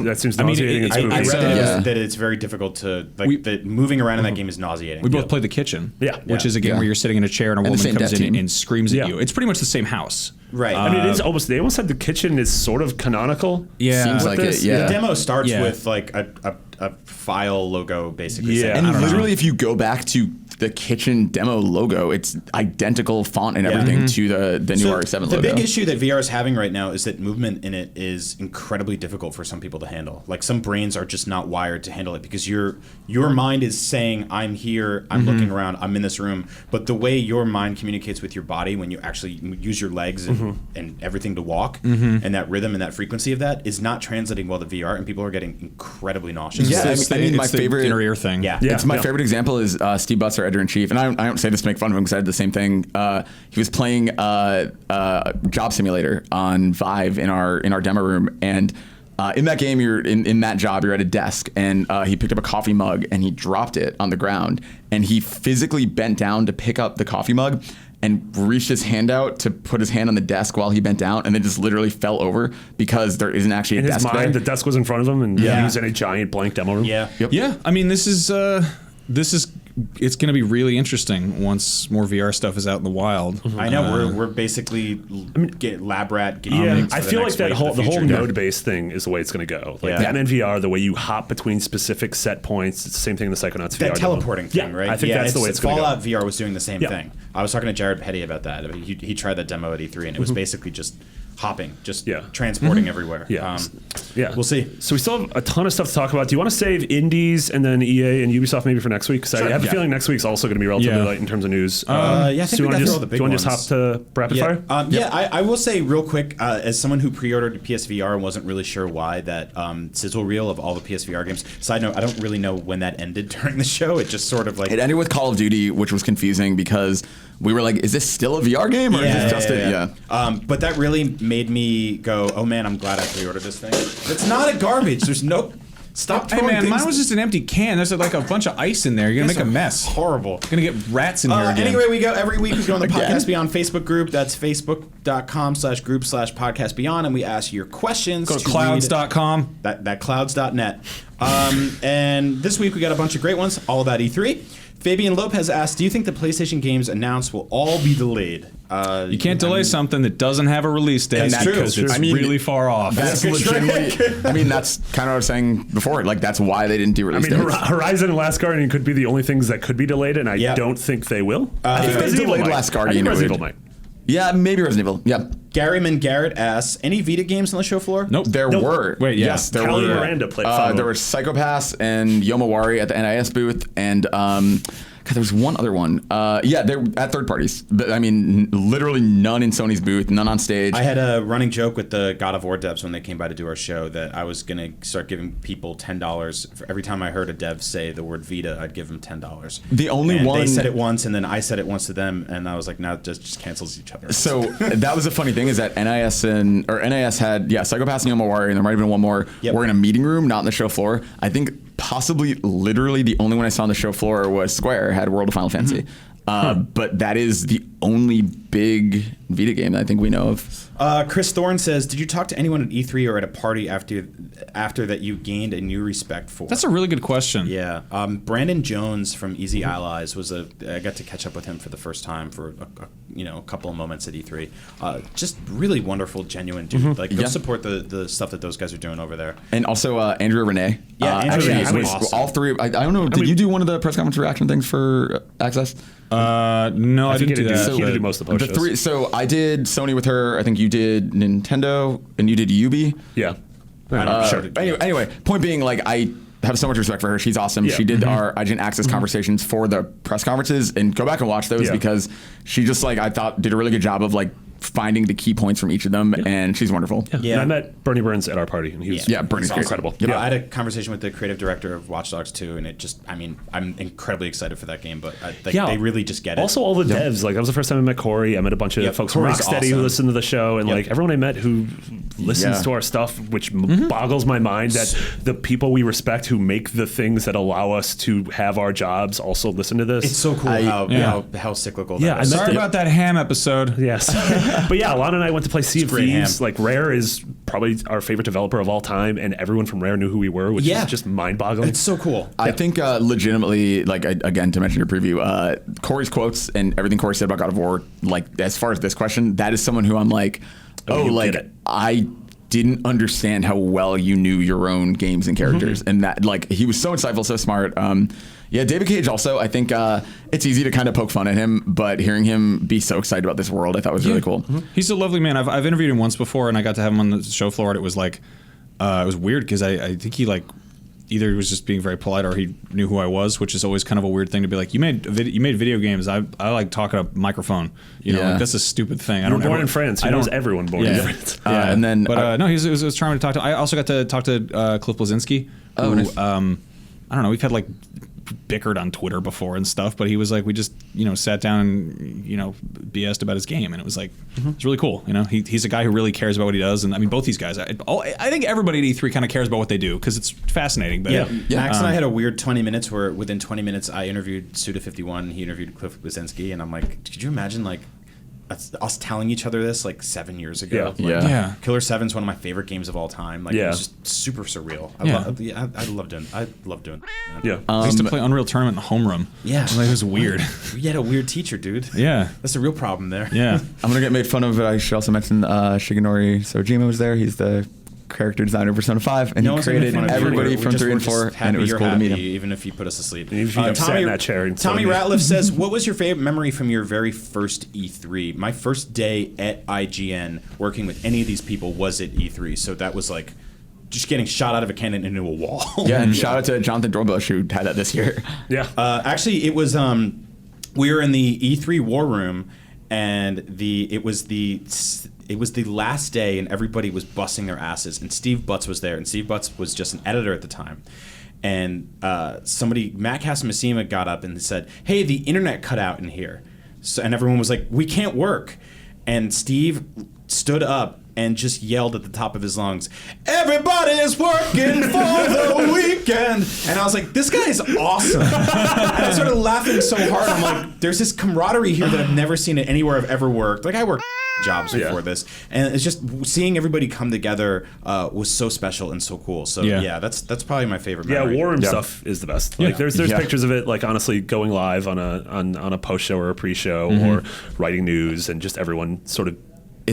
That seems nauseating. it- I and read spooky. that it's very difficult to that moving around in that game is nauseating. We both played The Kitchen, Yeah. which is a game where you're sitting in a chair and a the woman same comes dev in team. and screams at Yeah. you. It's pretty much the same house. Right. I mean, it is almost. They almost said the kitchen is sort of canonical. Yeah. Seems with like this. it, yeah. The demo starts Yeah. with like a file logo basically. Yeah. saying, And I don't know. literally, if you go back to the kitchen demo logo, it's identical font and everything to the new RE7 logo. The big issue that VR is having right now is that movement in it is incredibly difficult for some people to handle. Like some brains are just not wired to handle it because your mind is saying, I'm here, I'm looking around, I'm in this room. But the way your mind communicates with your body when you actually use your legs and everything to walk and that rhythm and that frequency of that is not translating well to VR, and people are getting incredibly nauseous. Yeah, It's I mean, my it's the favorite inner ear thing. Yeah. It's my favorite example is Steve Butts, our editor-in-chief, and I don't say this to make fun of him because I did the same thing. He was playing Job Simulator on Vive in our demo room, and in that game, you're in that job, you're at a desk, and he picked up a coffee mug and he dropped it on the ground, and he physically bent down to pick up the coffee mug and reached his hand out to put his hand on the desk while he bent down, and then just literally fell over because there isn't actually a In his desk mind, there. the desk was in front of him, and Yeah. he was in a giant blank demo room. Yeah. Yep. Yeah, I mean, this is it's going to be really interesting once more VR stuff is out in the wild. I know we're basically lab rat. Yeah, I feel like the whole node-based thing is the way it's going to go. Like Yeah. Batman VR, the way you hop between specific set points, it's the same thing in the Psychonauts VR. That demo. teleporting thing, Yeah, right? I think that's the way it's going to go. Fallout VR was doing the same Yeah. thing. I was talking to Jared Petty about that. I mean, he tried that demo at E3, and it was basically just hopping, just transporting everywhere. Yeah. Yeah. We'll see. So we still have a ton of stuff to talk about. Do you want to save indies and then EA and Ubisoft maybe for next week? Because I have a feeling next week's also going to be relatively light in terms of news. I think so we got through all the do big you want ones. to just hop to rapid fire? I will say real quick, as someone who pre-ordered PSVR and wasn't really sure why, that sizzle reel of all the PSVR games. Side note, I don't really know when that ended during the show. It just sort of like... It ended with Call of Duty, which was confusing because we were like, is this still a VR game or is this just But that really made me go, oh man, I'm glad I pre-ordered this thing. It's not a garbage. There's no... Stop Hey throwing man, things. mine was just an empty can. There's like a bunch of ice in there. You're gonna make a mess. Horrible. You're gonna get rats in here again. Anyway, we go every week. We go on the Podcast Beyond Facebook group. That's facebook.com/group/Podcast Beyond, and we ask your questions. Go to clouds.com. That clouds.net. And this week we got a bunch of great ones, all about E3. Fabian Lopez asked, do you think the PlayStation games announced will all be delayed? You can't delay something that doesn't have a release date That's true. because it's I mean, really far off. That's legitimately. I mean, that's kind of what I was saying before. Like, that's why they didn't do I release mean, dates. Horizon and Last Guardian could be the only things that could be delayed, and I don't think they will. I think if they Resident Evil delayed might. Last Guardian, I think it Resident would. Evil might. Yeah, maybe Resident Evil. Yeah. Garyman Garrett asks, any Vita games on the show floor? Nope. There were. Wait, yeah. Yes, there Callie were. Miranda played five of there them. were Psychopaths and Yomawari at the NIS booth, and God, there was one other one. They're at third parties. But I mean, literally none in Sony's booth, none on stage. I had a running joke with the God of War devs when they came by to do our show that I was going to start giving people $10 for every time I heard a dev say the word Vita. I'd give them $10. The only one they said it once, and then I said it once to them, and I was like, no, it just cancels each other. So that was the funny thing is that NIS had Psychopaths and Yomawari, and there might have been one more. Yep. We're in a meeting room, not in the show floor. I think possibly literally the only one I saw on the show floor was Square had World of Final Fantasy. But that is the only big Vita game that I think we know of. Chris Thorne says, did you talk to anyone at E3 or at a party after that you gained a new respect for? That's a really good question. Yeah. Brandon Jones from Easy Allies I got to catch up with him for the first time for a couple of moments at E3. Just really wonderful, genuine dude. Like, go support the stuff that those guys are doing over there. And also Andrea Renee. Yeah, Andrea Renee is awesome. All three. I don't know. Did you do one of the press conference reaction things for Access? No, I didn't do that. He did most of the post shows. So I did Sony with her. I think you did Nintendo, and you did Yubi. Yeah. Sure. Anyway, point being, like, I have so much respect for her. She's awesome. Yeah. She did our IGN Access conversations for the press conferences, and go back and watch those because she just, like, I thought did a really good job of, like, finding the key points from each of them, and she's wonderful. Yeah. And I met Bernie Burns at our party, and he was Bernie's incredible. Yep. I had a conversation with the creative director of Watch Dogs 2, and it just, I'm incredibly excited for that game, but they really just get it. Also, all the devs, like, that was the first time I met Corey. I met a bunch of folks from Rocksteady who listened to the show, and like everyone I met who listens to our stuff, which boggles my mind that the people we respect who make the things that allow us to have our jobs also listen to this. It's so cool how cyclical that is. Sorry about that ham episode. Yes. But yeah, Alana and I went to play Sea of Thieves. Like, Rare is probably our favorite developer of all time, and everyone from Rare knew who we were, which is just mind-boggling. It's so cool. I think legitimately, like, again, to mention your preview, Corey's quotes and everything Corey said about God of War, like, as far as this question, that is someone who I'm like, I didn't understand how well you knew your own games and characters, and that, like, he was so insightful, so smart. David Cage also, I think it's easy to kind of poke fun at him, but hearing him be so excited about this world, I thought was really cool. He's a lovely man. I've interviewed him once before, and I got to have him on the show floor, and it was like, it was weird because I think he, like, either he was just being very polite or he knew who I was, which is always kind of a weird thing to be like, you made video games. I like talking to a microphone. Like, that's a stupid thing. I don't born in France. He knows everyone born in France. And then, no, it was charming to talk to. I also got to talk to Cliff Bleszinski, who, nice. I don't know, we've had like bickered on Twitter before and stuff, but he was like, we just, sat down and, BS'd about his game, and it was like, it's really cool. He's a guy who really cares about what he does, and I mean, both these guys, I think everybody at E3 kind of cares about what they do because it's fascinating. But Max and I had a weird 20 minutes where within 20 minutes I interviewed Suda51 and he interviewed Cliff Bleszinski, and I'm like, could you imagine, like, us telling each other this like 7 years ago? Killer 7's one of my favorite games of all time. Like, it was just super surreal. I love doing it. I used to play Unreal Tournament in the homeroom. It was weird. You had a weird teacher, dude. That's a real problem there. I'm gonna get made fun of. I should also mention Shigenori Sojima was there. He's the character designer of Persona 5, and he created everybody from 3 and 4, and it was cool to meet him. Even if you put us to sleep. If you sat in that chair. Tommy Ratliff says, what was your favorite memory from your very first E3? My first day at IGN working with any of these people was at E3, so that was like just getting shot out of a cannon into a wall. And shout out to Jonathan Dornbush who had that this year. Actually, it was we were in the E3 war room, and it was the last day, and everybody was busting their asses, and Steve Butts was there, and Steve Butts was just an editor at the time. And Matt Casamassima got up and said, hey, the internet cut out in here. And everyone was like, we can't work. And Steve stood up and just yelled at the top of his lungs, everybody is working for the weekend. And I was like, this guy is awesome. And I started laughing so hard. I'm like, there's this camaraderie here that I've never seen it anywhere I've ever worked. Like, I worked jobs before this, and it's just seeing everybody come together was so special and so cool. So that's probably my favorite memory. War room stuff is the best. Like, there's pictures of it, like, honestly going live on a post show or a pre-show or writing news, and just everyone sort of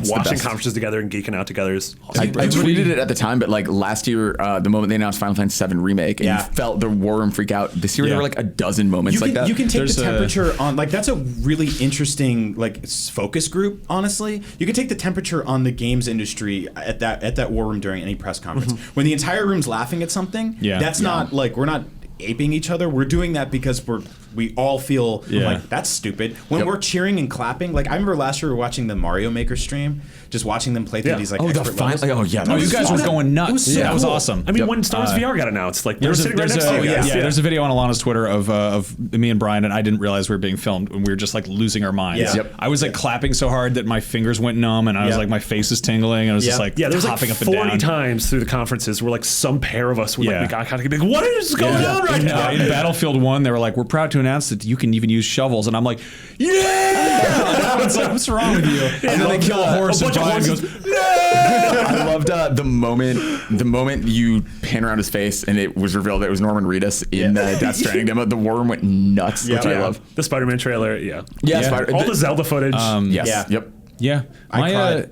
watching conferences together and geeking out together is awesome. I tweeted it at the time, but like last year, the moment they announced Final Fantasy VII Remake, and you felt the war room freak out. This year there were like a dozen moments like that. You can take the temperature on, like, that's a really interesting, like, focus group, honestly. You can take the temperature on the games industry at that war room during any press conference. When the entire room's laughing at something, that's not, like, we're not aping each other. We're doing that because we all feel like that's stupid. When we're cheering and clapping, like I remember last year we were watching the Mario Maker stream, just watching them play through these like expert levels. You guys were going nuts. So that was cool. awesome. I mean, when Star Wars VR got announced, like they're sitting right next to you. There's a video on Alana's Twitter of me and Brian, and I didn't realize we were being filmed, and we were just like losing our minds. I was like clapping so hard that my fingers went numb, and I was like, my face is tingling, and I was just like there was like hopping up and down. 40 times through the conferences where like some pair of us were like, we got kind of like, what is going on right now? In Battlefield 1, they were like, we're proud to announce that you can even use shovels, and I'm like, yeah! And I was like, what's wrong with you? And then they kill a horse, and Brian goes, no! I loved the moment you pan around his face and it was revealed that it was Norman Reedus in the Death Stranding demo. The war room went nuts, which I love. The Spider-Man trailer, all the Zelda footage. Yes. Yep. Yeah, I cried.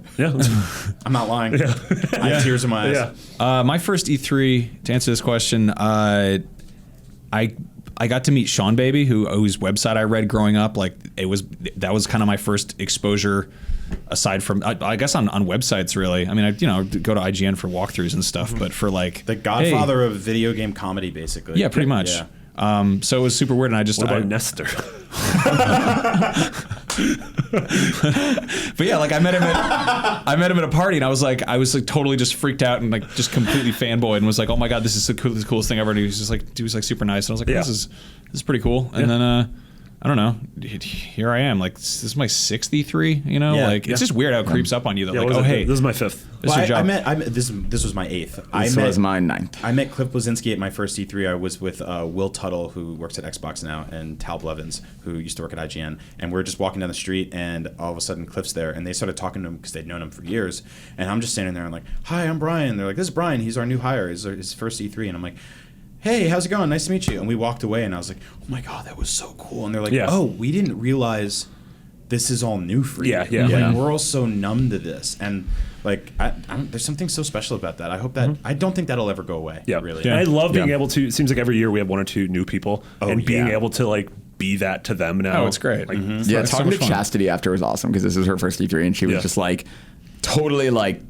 I'm not lying. I have tears in my eyes. My first E3, to answer this question, I got to meet Sean Baby, whose website I read growing up. Like that was kind of my first exposure, aside from I guess on websites really. I mean, I go to IGN for walkthroughs and stuff, but for like the Godfather of video game comedy, basically. Yeah, pretty much. Yeah. So it was super weird, and I just what about Nestor? But yeah, like I met him at a party, and I was like totally just freaked out and like just completely fanboyed and was like, oh my god, this is the coolest thing ever. And he was like super nice, and I was like, this is pretty cool. And then I don't know, here I am, like this is my 6th E3, like it's just weird how it creeps up on you. Like, oh hey, this is my 5th. This was my 8th. This was my 9th. I met Cliff Blazinski at my first E3. I was with Will Tuttle, who works at Xbox now, and Tal Blevins, who used to work at IGN. And we're just walking down the street, and all of a sudden Cliff's there, and they started talking to him because they'd known him for years. And I'm just standing there, and I'm like, hi, I'm Brian. They're like, this is Brian. He's our new hire. It's his first E3. And I'm like, hey, how's it going? Nice to meet you. And we walked away, and I was like, oh my god, that was so cool. And they're like, oh, we didn't realize this is all new for you. Like, we're all so numb to this. And like, there's something so special about that. I hope that I don't think that'll ever go away. Really. And I love being able to. It seems like every year we have 1 or 2 new people, and being able to like be that to them now. Oh, it's great. Like, talking to Chastity after was awesome because this was her first E3, and she was just like totally like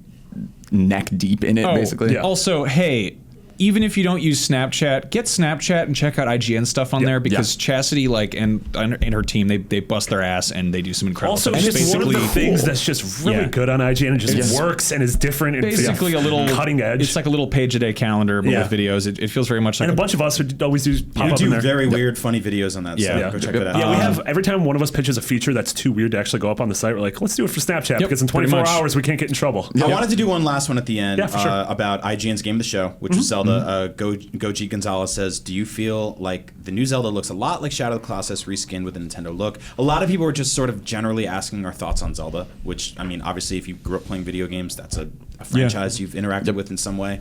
neck deep in it, basically. Also, hey, even if you don't use Snapchat, get Snapchat and check out IGN stuff on there because Chastity and her team, they bust their ass and they do some incredible stuff. Also, just one of the things that's just really good on IGN and just works and is different and basically a little cutting edge. It's like a little page a day calendar but with videos. It feels very much like a bunch of us would always pop up in there. Very weird, funny videos on that. So go check that out. Yeah, we have every time one of us pitches a feature that's too weird to actually go up on the site, we're like, let's do it for Snapchat because in 24 hours we can't get in trouble. I wanted to do one last one at the end about IGN's Game of the Show, which was Zelda. Goji Gonzalez says, do you feel like the new Zelda looks a lot like Shadow of the Colossus reskinned with a Nintendo look? A lot of people were just sort of generally asking our thoughts on Zelda, which, I mean, obviously if you grew up playing video games, that's a franchise you've interacted with in some way.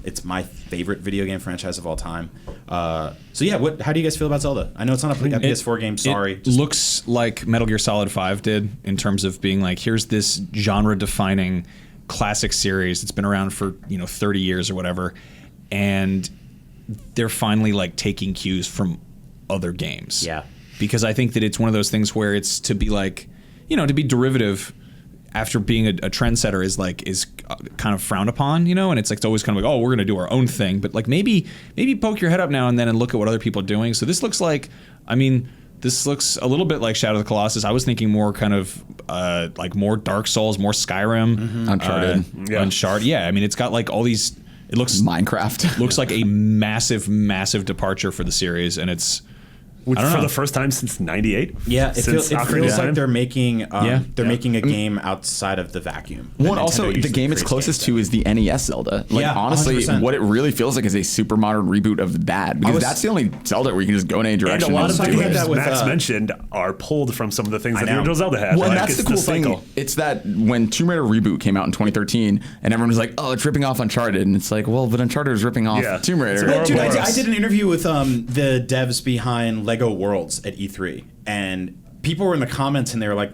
It's my favorite video game franchise of all time. How do you guys feel about Zelda? I know it's not a PS4 game, sorry. It looks like Metal Gear Solid 5 did in terms of being like, here's this genre-defining classic series that's been around for 30 years or whatever, and they're finally like taking cues from other games. Because I think that it's one of those things where it's to be like, to be derivative after being a trendsetter is kind of frowned upon, and it's like it's always kind of like, oh, we're gonna do our own thing, but like maybe poke your head up now and then and look at what other people are doing. So this looks like, this looks a little bit like Shadow of the Colossus. I was thinking more kind of like more Dark Souls, more Skyrim, Uncharted. Uncharted. Yeah, I mean it's got like all these. It looks Minecraft. Looks like a massive departure for the series, and it's for the first time since '98. Yeah, it feels like they're making making a game outside of the vacuum. Well, also the game it's closest to is the NES Zelda. Like honestly, 100%. What it really feels like is a super modern reboot of that because that's the only Zelda where you can just go in any direction. And a lot of things that Max mentioned are pulled from some of the things that the original Zelda had. Well, that's the cool thing. It's that when Tomb Raider Reboot came out in 2013, and everyone was like, "Oh, it's ripping off Uncharted," and it's like, "Well, but Uncharted is ripping off Tomb Raider." Dude, I did an interview with the devs behind Lego Worlds at E3, and people were in the comments and they were like,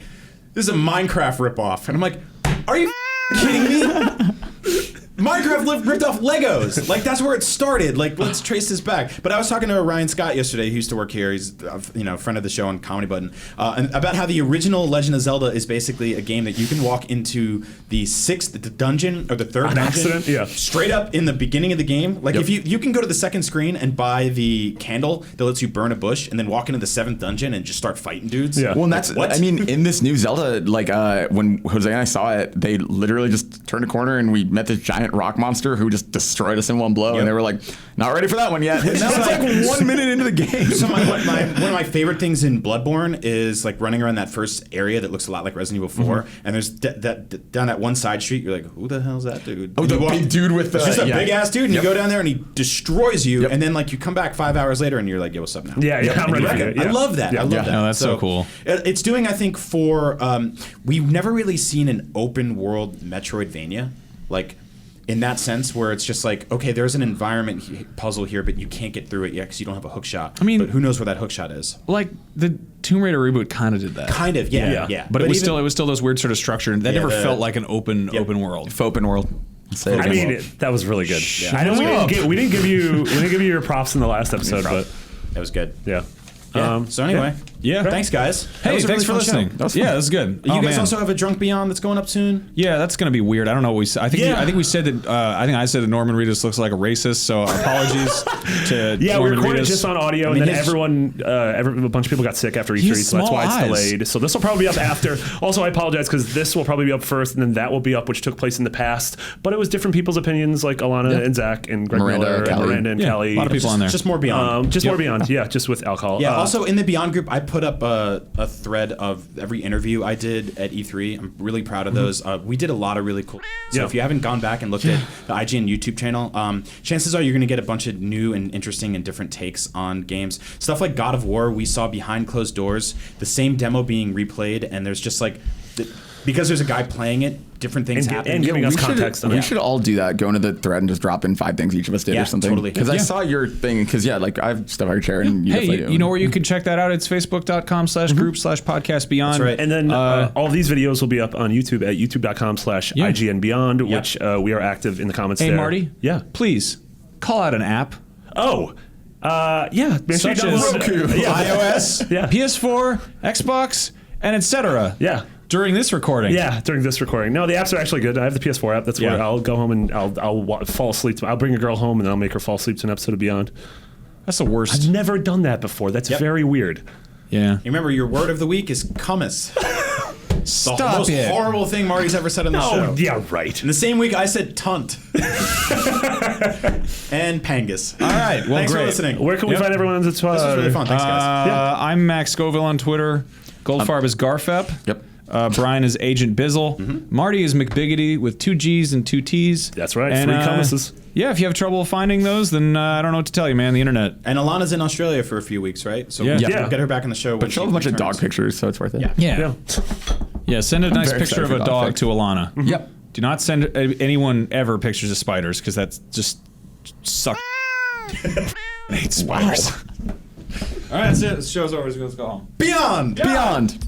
"This is a Minecraft ripoff," and I'm like, "Are you kidding me?" Minecraft ripped off Legos. Like, that's where it started. Like, let's trace this back. But I was talking to Ryan Scott yesterday. He used to work here. He's a friend of the show on Comedy Button, and about how the original Legend of Zelda is basically a game that you can walk into the dungeon or the third dungeon, straight up in the beginning of the game. Like, if you can go to the second screen and buy the candle that lets you burn a bush, and then walk into the 7th dungeon and just start fighting dudes. Yeah. Well, and that's what? I mean, in this new Zelda, like when Jose and I saw it, they literally just turned a corner and we met this giant rock monster who just destroyed us in one blow, and they were like, "Not ready for that one yet." And that was like 1 minute into the game. So one of my favorite things in Bloodborne is like running around that first area that looks a lot like Resident Evil 4, and there's down that one side street. You're like, "Who the hell's that dude?" Oh, the big dude with the it's just a big ass dude, and you go down there and he destroys you, and then like you come back 5 hours later and you're like, "Yo, what's up now?" I'm ready for it. I love that. I love that. No, that's so cool. It's doing, I think, for we've never really seen an open world Metroidvania, like in that sense, where it's just like, okay, there's an environment puzzle here, but you can't get through it yet because you don't have a hook shot. I mean, but who knows where that hook shot is? Like the Tomb Raider reboot kind of did that. Kind of, yeah. But it was still those weird sort of structure, and that never felt like an open world. Open world. I mean, that was really good. Yeah. I know we didn't give you your props in the last episode, but that was good. Yeah. So anyway, thanks guys. Hey, thanks for listening. That was good. You guys also have a Drunk Beyond that's going up soon. Yeah, that's going to be weird. I don't know what we said. I think we said that. I think I said that Norman Reedus looks like a racist. So apologies to we Norman recorded Reedus. just on audio, and then a bunch of people got sick after E3, so that's why it's delayed. So this will probably be up after. Also, I apologize because this will probably be up first, and then that will be up, which took place in the past. But it was different people's opinions, like Alana and Zach and Greg Miller and Miranda and Kelly. A lot of people on there. Just more Beyond. More Beyond. Yeah, just with alcohol. Yeah. Also in the Beyond group, I put up a thread of every interview I did at E3. I'm really proud of those. We did a lot of really cool. So if you haven't gone back and looked at the IGN YouTube channel, chances are you're going to get a bunch of new and interesting and different takes on games. Stuff like God of War, we saw behind closed doors, the same demo being replayed, and there's just like because there's a guy playing it, different things happen. And giving us context. We should all do that. Go into the thread and just drop in 5 things each of us did or something. Totally. Because I saw your thing. Because like I have stuff I could share. And you know where you can check that out? It's facebook.com/group/podcastbeyond. That's right. And then all of these videos will be up on YouTube at youtube.com/IGNBeyond, which we are active in the comments there. Hey, Marty. Yeah. Please call out an app. Oh. Make sure Such you as download iOS, PS4, Xbox, and etc. Yeah. During this recording. Yeah, during this recording. No, the apps are actually good. I have the PS4 app. That's where I'll go home and I'll fall asleep. I'll bring a girl home and then I'll make her fall asleep to an episode of Beyond. That's the worst. I've never done that before. That's very weird. Yeah. Remember, your word of the week is cummus. Stop the most horrible thing Marty's ever said on the show. Yeah, right. In the same week, I said tunt. And pangus. All right. Well, thanks great. for listening. Where can we find everyone on Twitter? This was really fun. Thanks, guys. I'm Max Scoville on Twitter. Goldfarb is Garfep. Yep. Brian is Agent Bizzle. Marty is McBiggity with 2 G's and 2 T's. That's right. And, 3 cummuses. Yeah, if you have trouble finding those, then I don't know what to tell you, man. The internet. And Alana's in Australia for a few weeks, right? So we'll get her back on the show. But she'll have a bunch of dog pictures, so it's worth it. Yeah, send a nice very picture of excited a for dog dog to Alana. Yep. Do not send anyone ever pictures of spiders, because that's just sucks. I hate spiders. All right, that's it. The show's over. Let's go home. Beyond! Beyond!